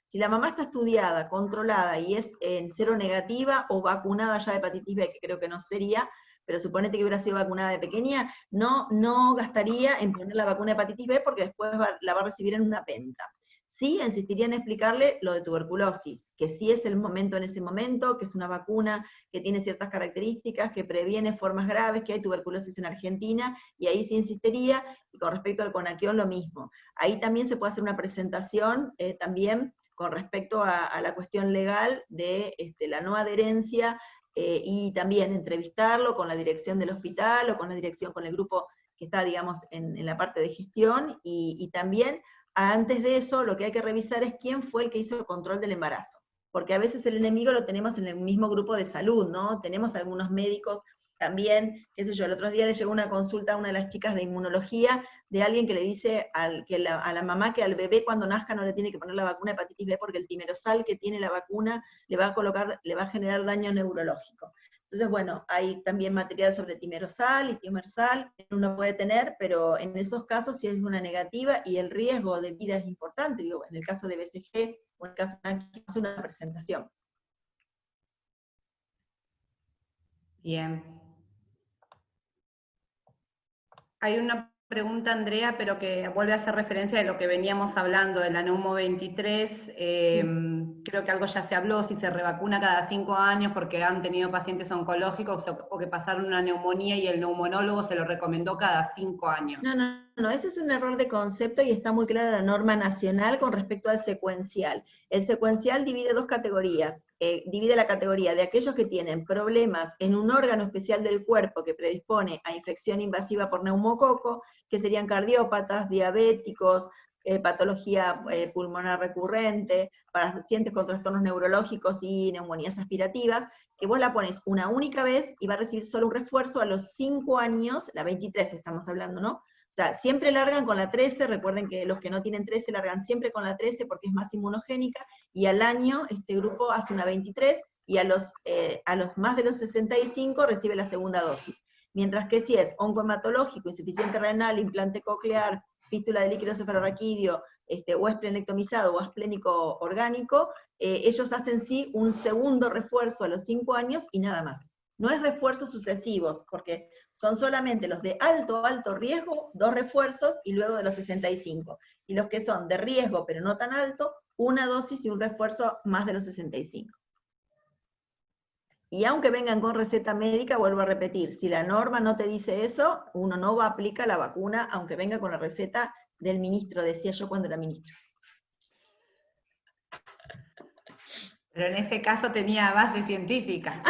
Si la mamá está estudiada, controlada y es en cero negativa o vacunada ya de hepatitis B, que creo que no sería, pero suponete que hubiera sido vacunada de pequeña, no gastaría en poner la vacuna de hepatitis B porque después la va a recibir en una penta. Sí, insistiría en explicarle lo de tuberculosis, que sí es el momento en ese momento, que es una vacuna que tiene ciertas características, que previene formas graves, que hay tuberculosis en Argentina, y ahí sí insistiría, y con respecto al Conaquión lo mismo. Ahí también se puede hacer una presentación también con respecto a la cuestión legal de la no adherencia, y también entrevistarlo con la dirección del hospital o con la dirección, con el grupo que está, digamos, en la parte de gestión, y también, antes de eso, lo que hay que revisar es quién fue el que hizo el control del embarazo, porque a veces el enemigo lo tenemos en el mismo grupo de salud, ¿no? Tenemos algunos médicos también, qué sé yo, el otro día le llegó una consulta a una de las chicas de inmunología de alguien que le dice a la mamá que al bebé cuando nazca no le tiene que poner la vacuna de hepatitis B porque el timerosal que tiene la vacuna le va a generar daño neurológico. Entonces, bueno, hay también material sobre timerosal y timersal que uno puede tener, pero en esos casos sí es una negativa y el riesgo de vida es importante. Digo, en el caso de BCG o en el caso de hace una presentación. Bien. Hay una pregunta, Andrea, pero que vuelve a hacer referencia de lo que veníamos hablando, de la Neumo 23. Creo que algo ya se habló, si se revacuna cada 5 años porque han tenido pacientes oncológicos o que pasaron una neumonía y el neumonólogo se lo recomendó cada 5 años. No, No, ese es un error de concepto y está muy clara la norma nacional con respecto al secuencial. El secuencial divide dos categorías. Divide la categoría de aquellos que tienen problemas en un órgano especial del cuerpo que predispone a infección invasiva por neumococo, que serían cardiópatas, diabéticos, patología pulmonar recurrente, pacientes con trastornos neurológicos y neumonías aspirativas, que vos la pones una única vez y va a recibir solo un refuerzo a los 5 años, la 23 estamos hablando, ¿no? O sea, siempre largan con la 13, recuerden que los que no tienen 13 largan siempre con la 13 porque es más inmunogénica, y al año este grupo hace una 23, y a los más de los 65 recibe la segunda dosis. Mientras que si es oncohematológico, insuficiente renal, implante coclear, fístula de líquido cefalorraquídeo, o esplenectomizado o esplénico orgánico, ellos hacen sí un segundo refuerzo a los 5 años y nada más. No es refuerzos sucesivos, porque son solamente los de alto riesgo, 2 refuerzos, y luego de los 65. Y los que son de riesgo, pero no tan alto, una dosis y un refuerzo más de los 65. Y aunque vengan con receta médica, vuelvo a repetir, si la norma no te dice eso, uno no va a aplicar la vacuna, aunque venga con la receta del ministro, decía yo cuando era ministro. Pero en ese caso tenía base científica.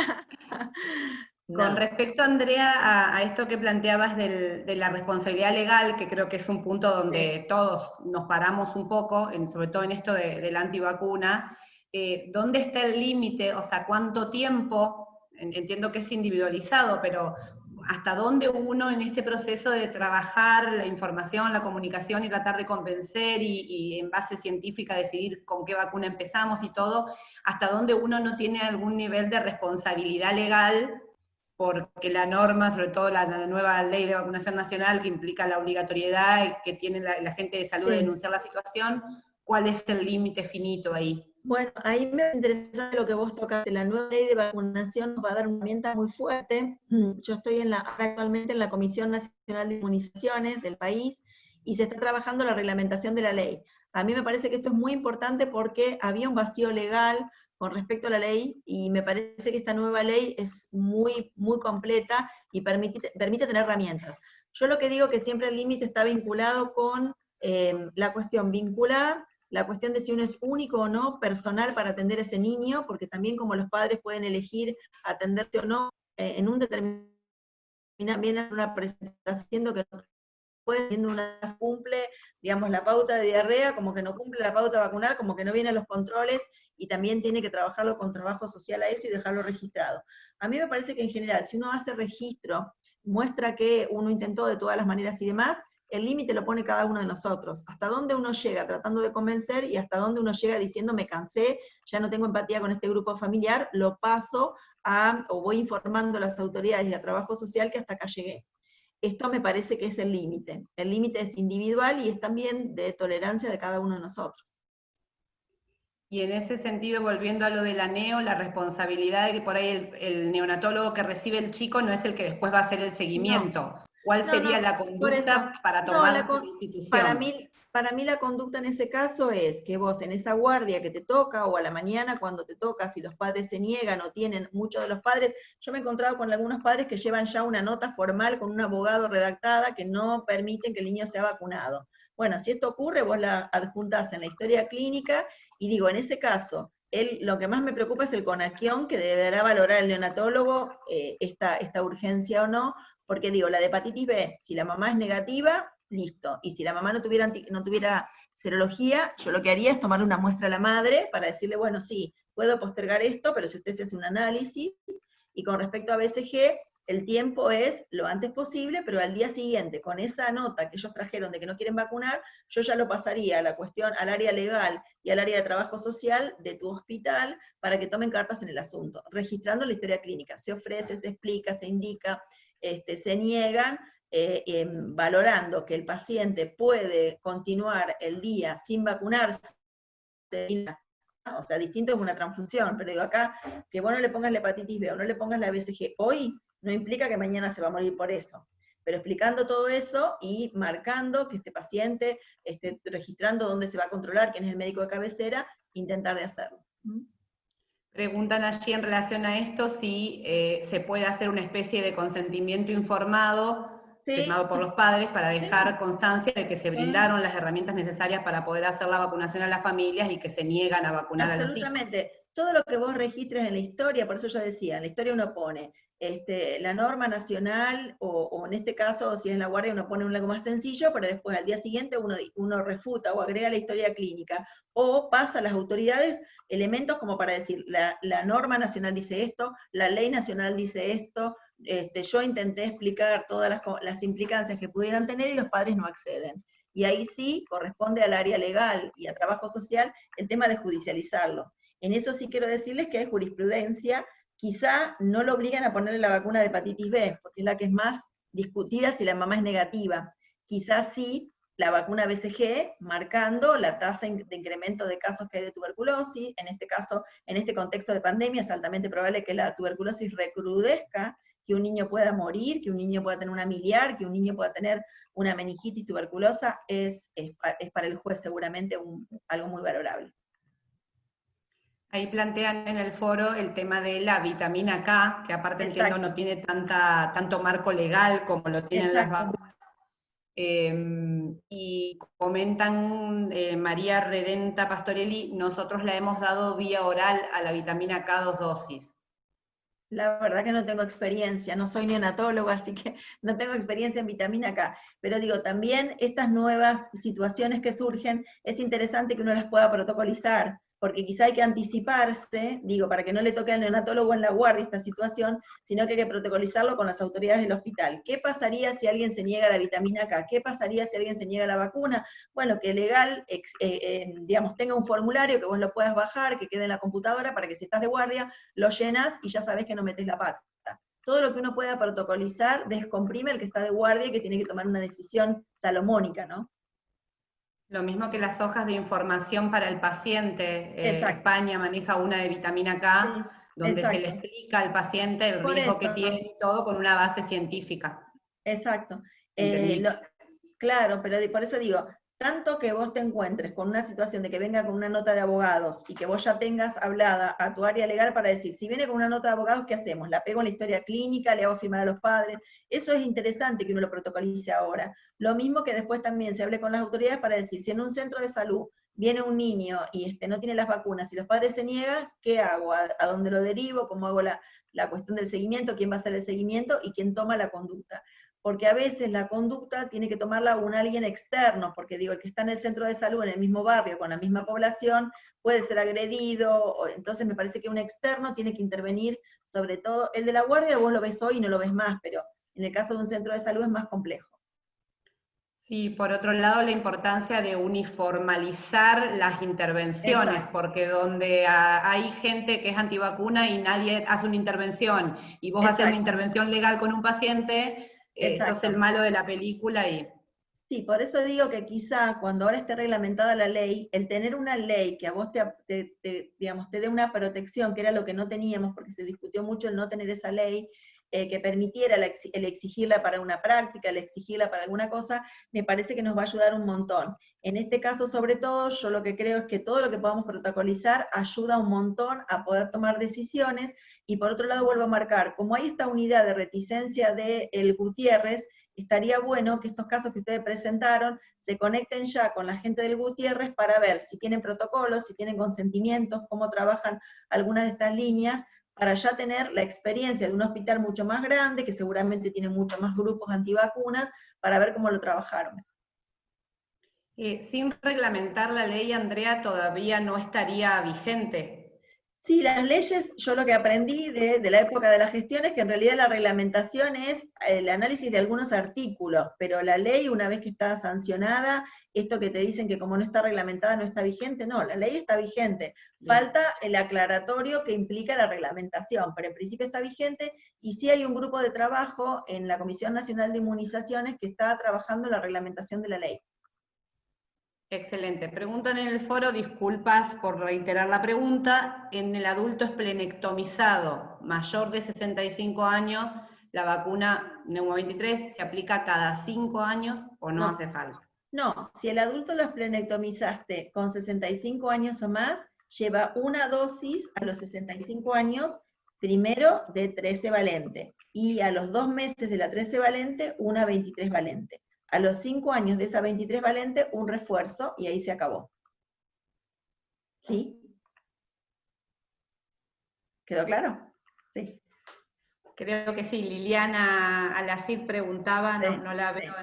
Con respecto, Andrea, a esto que planteabas de la responsabilidad legal, que creo que es un punto donde todos nos paramos un poco, sobre todo en esto de la antivacuna, ¿dónde está el límite? O sea, ¿cuánto tiempo? Entiendo que es individualizado, pero ¿hasta dónde uno en este proceso de trabajar la información, la comunicación y tratar de convencer y en base científica decidir con qué vacuna empezamos y todo, hasta dónde uno no tiene algún nivel de responsabilidad legal? Porque la norma, sobre todo la nueva ley de vacunación nacional, que implica la obligatoriedad y que tiene la gente de salud de denunciar la situación, ¿cuál es el límite finito ahí? Bueno, ahí me interesa lo que vos tocaste. La nueva ley de vacunación nos va a dar una herramienta muy fuerte. Yo estoy actualmente en la Comisión Nacional de Inmunizaciones del país y se está trabajando la reglamentación de la ley. A mí me parece que esto es muy importante porque había un vacío legal con respecto a la ley, y me parece que esta nueva ley es muy, muy completa y permite tener herramientas. Yo lo que digo que siempre el límite está vinculado con la cuestión vincular, la cuestión de si uno es único o no, personal para atender a ese niño, porque también como los padres pueden elegir atenderse o no, en un determinado, también es una presentación que no puede, una cumple, digamos, la pauta de diarrea, como que no cumple la pauta vacunal, como que no viene a los controles, y también tiene que trabajarlo con trabajo social a eso y dejarlo registrado. A mí me parece que en general, si uno hace registro, muestra que uno intentó de todas las maneras y demás, el límite lo pone cada uno de nosotros. Hasta dónde uno llega tratando de convencer y hasta dónde uno llega diciendo me cansé, ya no tengo empatía con este grupo familiar, lo paso o voy informando a las autoridades y a trabajo social que hasta acá llegué. Esto me parece que es el límite. El límite es individual y es también de tolerancia de cada uno de nosotros. Y en ese sentido, volviendo a lo de la neo, la responsabilidad de que por ahí el neonatólogo que recibe el chico no es el que después va a hacer el seguimiento. No. ¿Cuál sería la conducta para tomar la institución? Para mí la conducta en ese caso es que vos en esa guardia que te toca, o a la mañana cuando te toca, si los padres se niegan o tienen, muchos de los padres, yo me he encontrado con algunos padres que llevan ya una nota formal con un abogado redactada que no permiten que el niño sea vacunado. Bueno, si esto ocurre, vos la adjuntás en la historia clínica, y digo, en ese caso, lo que más me preocupa es el conaquión, que deberá valorar el neonatólogo esta urgencia o no, porque digo, la de hepatitis B, si la mamá es negativa, listo, y si la mamá no tuviera serología, yo lo que haría es tomarle una muestra a la madre para decirle, bueno, sí, puedo postergar esto, pero si usted se hace un análisis, y con respecto a BCG, el tiempo es lo antes posible, pero al día siguiente, con esa nota que ellos trajeron de que no quieren vacunar, yo ya lo pasaría a la cuestión, al área legal y al área de trabajo social de tu hospital, para que tomen cartas en el asunto, registrando la historia clínica. Se ofrece, se explica, se indica, se niegan, valorando que el paciente puede continuar el día sin vacunarse. O sea, distinto es una transfusión, pero digo acá, que vos no le pongas la hepatitis B o no le pongas la BCG hoy, no implica que mañana se va a morir por eso. Pero explicando todo eso y marcando que este paciente esté registrando dónde se va a controlar, quién es el médico de cabecera, intentar de hacerlo. Preguntan allí en relación a esto si se puede hacer una especie de consentimiento informado firmado por los padres para dejar constancia de que se brindaron las herramientas necesarias para poder hacer la vacunación a las familias y que se niegan a vacunar a los hijos. Absolutamente. Todo lo que vos registres en la historia, por eso yo decía, en la historia uno pone la norma nacional, o en este caso, si es en la guardia, uno pone algo más sencillo, pero después al día siguiente uno refuta o agrega la historia clínica, o pasa a las autoridades elementos como para decir, la norma nacional dice esto, la ley nacional dice esto, yo intenté explicar todas las implicancias que pudieran tener y los padres no acceden. Y ahí sí corresponde al área legal y a trabajo social el tema de judicializarlo. En eso sí quiero decirles que hay jurisprudencia, quizá no lo obligan a ponerle la vacuna de hepatitis B, porque es la que es más discutida si la mamá es negativa. Quizás sí la vacuna BCG, marcando la tasa de incremento de casos que hay de tuberculosis, en este caso, en este contexto de pandemia, es altamente probable que la tuberculosis recrudezca, que un niño pueda morir, que un niño pueda tener una miliar, que un niño pueda tener una meningitis tuberculosa, es para el juez seguramente algo muy valorable. Ahí plantean en el foro el tema de la vitamina K, que aparte entiendo no tiene tanto marco legal como lo tienen las vacunas. Y comentan María Redenta Pastorelli, nosotros la hemos dado vía oral a la vitamina K 2 dosis. La verdad que no tengo experiencia, no soy neonatóloga, así que no tengo experiencia en vitamina K. Pero digo, también estas nuevas situaciones que surgen, es interesante que uno las pueda protocolizar, porque quizá hay que anticiparse, digo, para que no le toque al neonatólogo en la guardia esta situación, sino que hay que protocolizarlo con las autoridades del hospital. ¿Qué pasaría si alguien se niega a la vitamina K? ¿Qué pasaría si alguien se niega a la vacuna? Bueno, que legal, digamos, tenga un formulario que vos lo puedas bajar, que quede en la computadora, para que si estás de guardia, lo llenas y ya sabes que no metes la pata. Todo lo que uno pueda protocolizar descomprime al que está de guardia y que tiene que tomar una decisión salomónica, ¿no? Lo mismo que las hojas de información para el paciente. España maneja una de vitamina K, sí, donde se le explica al paciente el riesgo que tiene y todo con una base científica. Exacto. Claro, pero por eso digo, tanto que vos te encuentres con una situación de que venga con una nota de abogados y que vos ya tengas hablada a tu área legal para decir, si viene con una nota de abogados, ¿qué hacemos? ¿La pego en la historia clínica? ¿Le hago firmar a los padres? Eso es interesante que uno lo protocolice ahora. Lo mismo que después también se hable con las autoridades para decir, si en un centro de salud viene un niño y no tiene las vacunas y los padres se niegan, ¿qué hago? ¿A dónde lo derivo? ¿Cómo hago la cuestión del seguimiento? ¿Quién va a hacer el seguimiento? ¿Y quién toma la conducta? Porque a veces la conducta tiene que tomarla alguien externo, porque digo, el que está en el centro de salud, en el mismo barrio, con la misma población, puede ser agredido, entonces me parece que un externo tiene que intervenir, sobre todo, el de la guardia vos lo ves hoy y no lo ves más, pero en el caso de un centro de salud es más complejo. Sí, por otro lado, la importancia de uniformalizar las intervenciones, exacto, porque donde hay gente que es antivacuna y nadie hace una intervención, y vos haces una intervención legal con un paciente, sos el malo de la película y... Sí, por eso digo que quizá cuando ahora esté reglamentada la ley, el tener una ley que a vos digamos, te dé una protección, que era lo que no teníamos, porque se discutió mucho el no tener esa ley, que permitiera el exigirla para una práctica, el exigirla para alguna cosa, me parece que nos va a ayudar un montón. En este caso, sobre todo, yo lo que creo es que todo lo que podamos protocolizar ayuda un montón a poder tomar decisiones, y por otro lado vuelvo a marcar, como hay esta unidad de reticencia del Gutiérrez, estaría bueno que estos casos que ustedes presentaron se conecten ya con la gente del Gutiérrez para ver si tienen protocolos, si tienen consentimientos, cómo trabajan algunas de estas líneas, para ya tener la experiencia de un hospital mucho más grande, que seguramente tiene muchos más grupos antivacunas, para ver cómo lo trabajaron. Sin reglamentar la ley, Andrea, todavía no estaría vigente. Sí, las leyes, yo lo que aprendí de la época de la gestión es que en realidad la reglamentación es el análisis de algunos artículos, pero la ley, una vez que está sancionada, esto que te dicen que como no está reglamentada no está vigente, no, la ley está vigente. Falta el aclaratorio que implica la reglamentación, pero en principio está vigente, y sí hay un grupo de trabajo en la Comisión Nacional de Inmunizaciones que está trabajando la reglamentación de la ley. Excelente. Preguntan en el foro, disculpas por reiterar la pregunta, en el adulto esplenectomizado mayor de 65 años, ¿la vacuna Neumo 23 se aplica cada 5 años o no hace falta? No, si el adulto lo esplenectomizaste con 65 años o más, lleva una dosis a los 65 años, primero de 13 valente, y a los 2 meses de la 13 valente, una 23 valente. A los 5 años de esa 23 valente, un refuerzo, y ahí se acabó. ¿Sí? ¿Quedó claro? Sí. Creo que sí, Liliana Alacid preguntaba, no la veo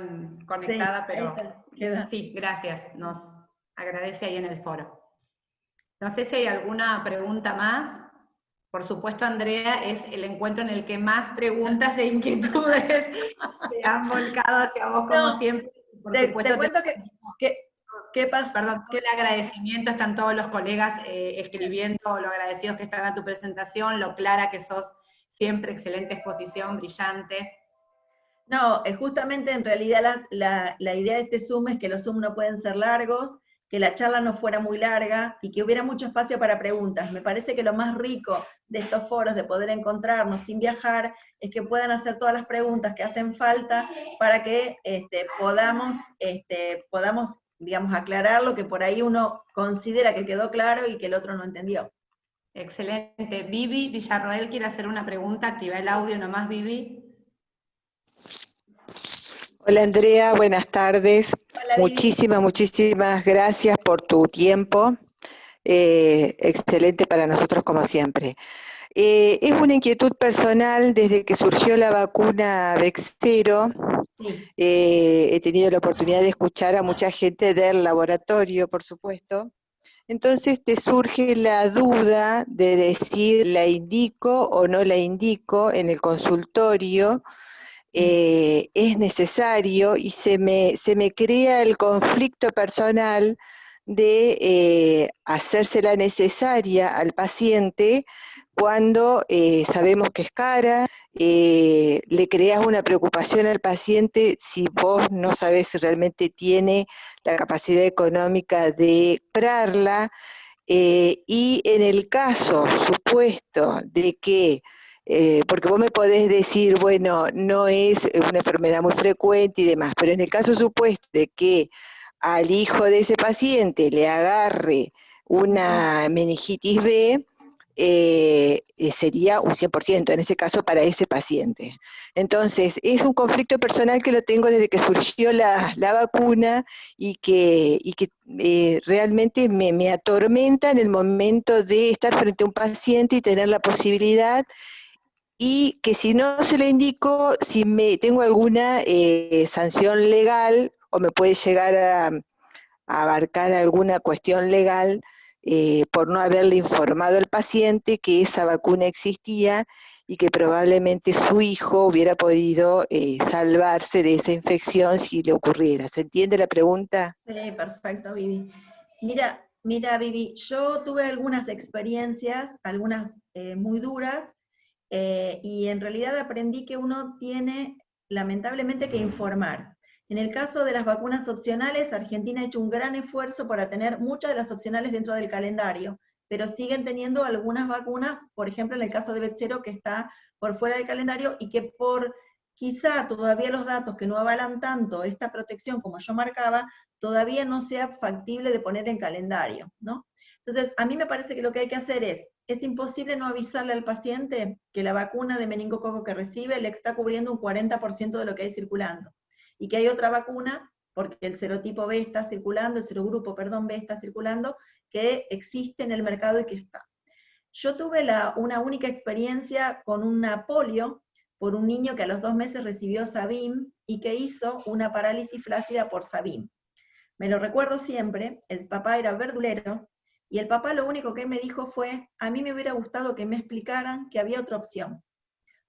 conectada, sí, pero queda. sí, gracias, nos agradece ahí en el foro. No sé si hay alguna pregunta más. Por supuesto, Andrea, es el encuentro en el que más preguntas e inquietudes se han volcado hacia vos, como siempre. Por supuesto, te cuento ¿qué pasa? Perdón, todo el agradecimiento, están todos los colegas escribiendo lo agradecidos que están a tu presentación, lo clara que sos siempre, excelente exposición, brillante. No, justamente en realidad la idea de este Zoom es que los Zoom no pueden ser largos, que la charla no fuera muy larga y que hubiera mucho espacio para preguntas. Me parece que lo más rico de estos foros, de poder encontrarnos sin viajar, es que puedan hacer todas las preguntas que hacen falta para que podamos, digamos, aclarar lo que por ahí uno considera que quedó claro y que el otro no entendió. Excelente. Vivi Villarroel quiere hacer una pregunta, activa el audio nomás, Vivi. Hola Andrea, buenas tardes. Hola, Muchísimas gracias por tu tiempo. Excelente para nosotros como siempre. Es una inquietud personal desde que surgió la vacuna Vexero. Sí. He tenido la oportunidad de escuchar a mucha gente del laboratorio, por supuesto. Entonces te surge la duda de decir la indico o no la indico en el consultorio. Es necesario y se me crea el conflicto personal de hacérsela necesaria al paciente cuando sabemos que es cara, le creas una preocupación al paciente si vos no sabés si realmente tiene la capacidad económica de comprarla, y en el caso supuesto de que porque vos me podés decir, bueno, no es una enfermedad muy frecuente y demás, pero en el caso supuesto de que al hijo de ese paciente le agarre una meningitis B, sería un 100% en ese caso para ese paciente. Entonces, es un conflicto personal que lo tengo desde que surgió la vacuna y que realmente me atormenta en el momento de estar frente a un paciente y tener la posibilidad, y que si no se le indico, si tengo alguna sanción legal o me puede llegar a abarcar alguna cuestión legal por no haberle informado al paciente que esa vacuna existía y que probablemente su hijo hubiera podido salvarse de esa infección si le ocurriera. ¿Se entiende la pregunta? Sí, perfecto, Vivi. Mira, Vivi, yo tuve algunas experiencias, algunas muy duras, y en realidad aprendí que uno tiene, lamentablemente, que informar. En el caso de las vacunas opcionales, Argentina ha hecho un gran esfuerzo para tener muchas de las opcionales dentro del calendario, pero siguen teniendo algunas vacunas, por ejemplo, en el caso de Vexero, que está por fuera del calendario y que por quizá todavía los datos que no avalan tanto esta protección como yo marcaba, todavía no sea factible de poner en calendario, ¿no? Entonces, a mí me parece que lo que hay que hacer es imposible no avisarle al paciente que la vacuna de meningococo que recibe le está cubriendo un 40% de lo que hay circulando, y que hay otra vacuna, porque el serotipo B está circulando, el serogrupo, perdón, B está circulando, que existe en el mercado y que está. Yo tuve una única experiencia con una polio, por un niño que a los 2 meses recibió Sabin y que hizo una parálisis flácida por Sabin. Me lo recuerdo siempre, el papá era verdulero, y el papá lo único que me dijo fue, a mí me hubiera gustado que me explicaran que había otra opción.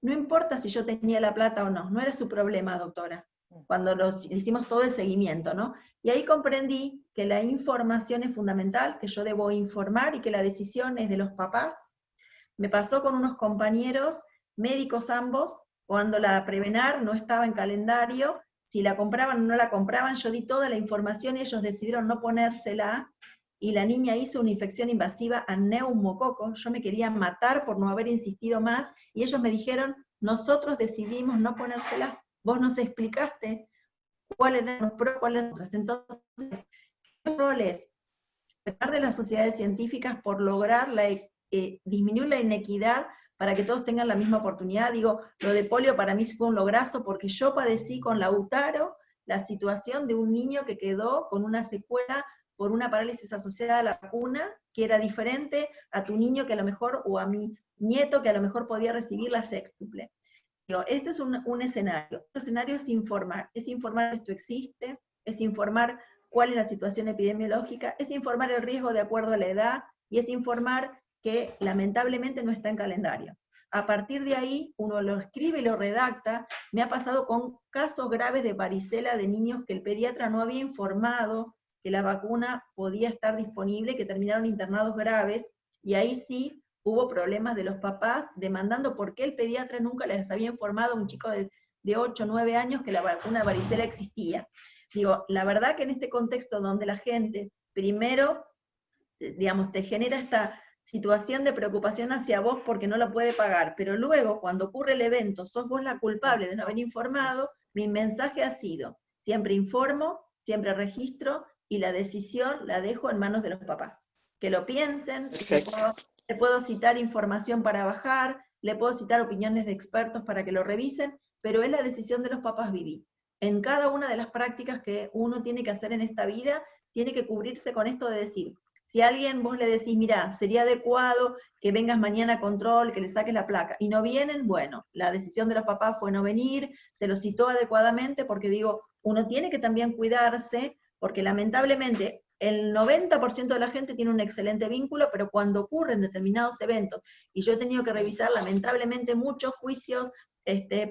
No importa si yo tenía la plata o no, no era su problema, doctora, cuando hicimos todo el seguimiento, ¿no? Y ahí comprendí que la información es fundamental, que yo debo informar y que la decisión es de los papás. Me pasó con unos compañeros, médicos ambos, cuando la Prevenar no estaba en calendario, si la compraban o no la compraban, yo di toda la información y ellos decidieron no ponérsela, y la niña hizo una infección invasiva a neumococo. Yo me quería matar por no haber insistido más, y ellos me dijeron, nosotros decidimos no ponérsela, vos nos explicaste cuáles eran los pros, cuáles eran los contras. Entonces, ¿qué rol es? Tratar de las sociedades científicas por lograr disminuir la inequidad para que todos tengan la misma oportunidad. Digo, lo de polio para mí fue un lograzo, porque yo padecí con Lautaro la situación de un niño que quedó con una secuela por una parálisis asociada a la vacuna, que era diferente a tu niño que a lo mejor, o a mi nieto que a lo mejor podía recibir la sextuple. Digo, este es un escenario. Otro escenario es informar que esto existe, es informar cuál es la situación epidemiológica, es informar el riesgo de acuerdo a la edad, y es informar que lamentablemente no está en calendario. A partir de ahí, uno lo escribe y lo redacta. Me ha pasado con casos graves de varicela de niños que el pediatra no había informado que la vacuna podía estar disponible, que terminaron internados graves, y ahí sí hubo problemas de los papás demandando por qué el pediatra nunca les había informado a un chico de 8 o 9 años que la vacuna varicela existía. Digo, la verdad que en este contexto donde la gente, primero, digamos, te genera esta situación de preocupación hacia vos porque no lo puede pagar, pero luego, cuando ocurre el evento, sos vos la culpable de no haber informado, mi mensaje ha sido, siempre informo, siempre registro, y la decisión la dejo en manos de los papás. Que lo piensen, le puedo citar información para bajar, le puedo citar opiniones de expertos para que lo revisen, pero es la decisión de los papás vivir. En cada una de las prácticas que uno tiene que hacer en esta vida, tiene que cubrirse con esto de decir, si a alguien vos le decís, mirá, sería adecuado que vengas mañana a control, que le saques la placa, y no vienen, bueno, la decisión de los papás fue no venir, se lo citó adecuadamente, porque digo, uno tiene que también cuidarse, porque lamentablemente el 90% de la gente tiene un excelente vínculo, pero cuando ocurren determinados eventos, y yo he tenido que revisar lamentablemente muchos juicios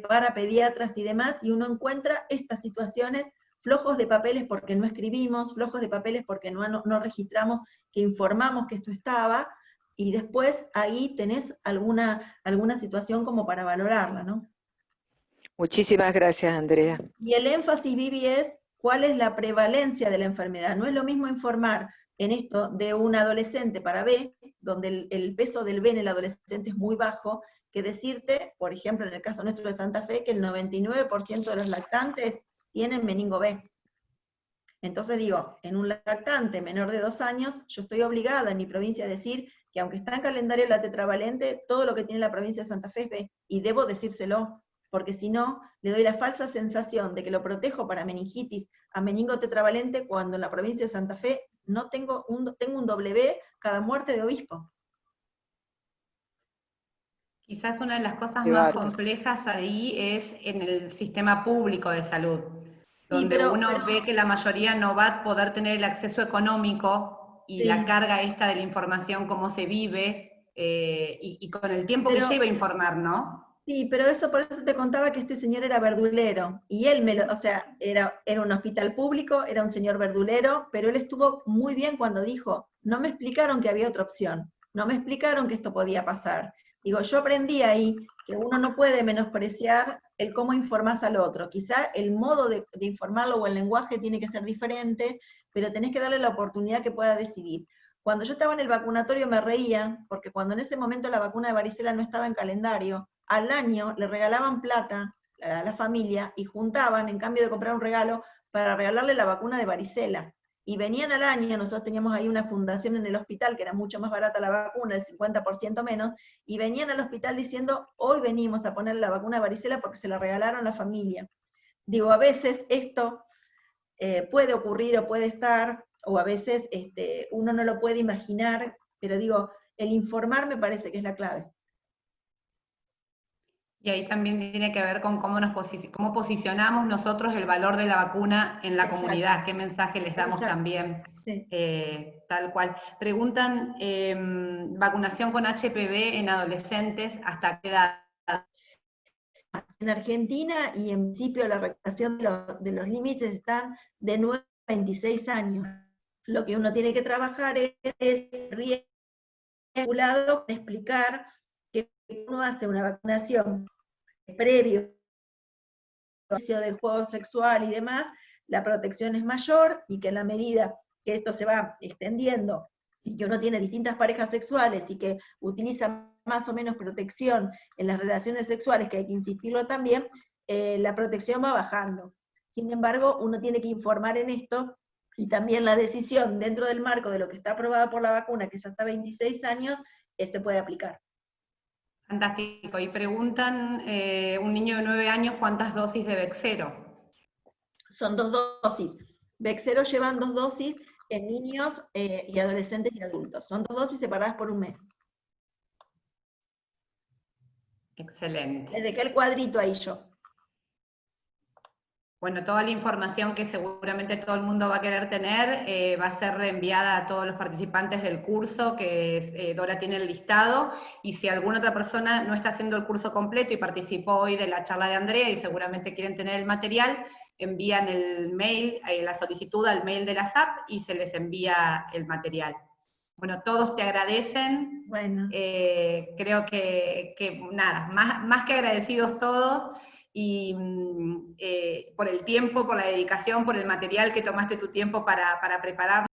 para pediatras y demás, y uno encuentra estas situaciones, flojos de papeles porque no escribimos, flojos de papeles porque no registramos, que informamos que esto estaba, y después ahí tenés alguna situación como para valorarla, ¿no? Muchísimas gracias, Andrea. Y el énfasis, Vivi, es cuál es la prevalencia de la enfermedad. No es lo mismo informar en esto de un adolescente para B, donde el peso del B en el adolescente es muy bajo, que decirte, por ejemplo, en el caso nuestro de Santa Fe, que el 99% de los lactantes tienen meningo B. Entonces digo, en un lactante menor de 2 años, yo estoy obligada en mi provincia a decir que aunque está en calendario la tetravalente, todo lo que tiene la provincia de Santa Fe es B, y debo decírselo, porque si no, le doy la falsa sensación de que lo protejo para meningitis a meningo tetravalente, cuando en la provincia de Santa Fe no tengo un W cada muerte de obispo. Quizás una de las cosas más complejas ahí es en el sistema público de salud, donde uno ve que la mayoría no va a poder tener el acceso económico y la carga esta de la información, cómo se vive, y con el tiempo que lleva a informar, ¿no? Sí, pero por eso te contaba que este señor era verdulero, y él era un hospital público, era un señor verdulero, pero él estuvo muy bien cuando dijo, no me explicaron que había otra opción, no me explicaron que esto podía pasar. Digo, yo aprendí ahí que uno no puede menospreciar el cómo informás al otro, quizá el modo de informarlo o el lenguaje tiene que ser diferente, pero tenés que darle la oportunidad que pueda decidir. Cuando yo estaba en el vacunatorio me reía, porque cuando en ese momento la vacuna de varicela no estaba en calendario, al año le regalaban plata a la familia y juntaban, en cambio de comprar un regalo, para regalarle la vacuna de varicela. Y venían al año, nosotros teníamos ahí una fundación en el hospital, que era mucho más barata la vacuna, el 50% menos, y venían al hospital diciendo, hoy venimos a poner la vacuna de varicela porque se la regalaron a la familia. Digo, a veces esto puede ocurrir o puede estar, o a veces uno no lo puede imaginar, pero digo, el informar me parece que es la clave. Y ahí también tiene que ver con cómo posicionamos nosotros el valor de la vacuna en la comunidad, qué mensaje les damos también, tal cual. Preguntan, vacunación con HPV en adolescentes, ¿hasta qué edad? En Argentina, y en principio la regulación de los límites están de 9 a 26 años. Lo que uno tiene que trabajar es regulado, explicar que uno hace una vacunación previo del juego sexual y demás, la protección es mayor, y que en la medida que esto se va extendiendo y que uno tiene distintas parejas sexuales y que utiliza más o menos protección en las relaciones sexuales, que hay que insistirlo también, la protección va bajando. Sin embargo, uno tiene que informar en esto, y también la decisión dentro del marco de lo que está aprobado por la vacuna, que es hasta 26 años, se puede aplicar. Fantástico. Y preguntan, un niño de 9 años, ¿cuántas dosis de Bexero? Son 2 dosis. Bexero llevan 2 dosis en niños y adolescentes y adultos. Son 2 dosis separadas por un mes. Excelente. ¿Desde qué el cuadrito ahí yo? Bueno, toda la información que seguramente todo el mundo va a querer tener va a ser reenviada a todos los participantes del curso, que Dora tiene el listado, y si alguna otra persona no está haciendo el curso completo y participó hoy de la charla de Andrea y seguramente quieren tener el material, envían el mail, la solicitud al mail de la SAP y se les envía el material. Bueno, todos te agradecen. Bueno. Creo que nada, más que agradecidos todos, y por el tiempo, por la dedicación, por el material que tomaste tu tiempo para preparar.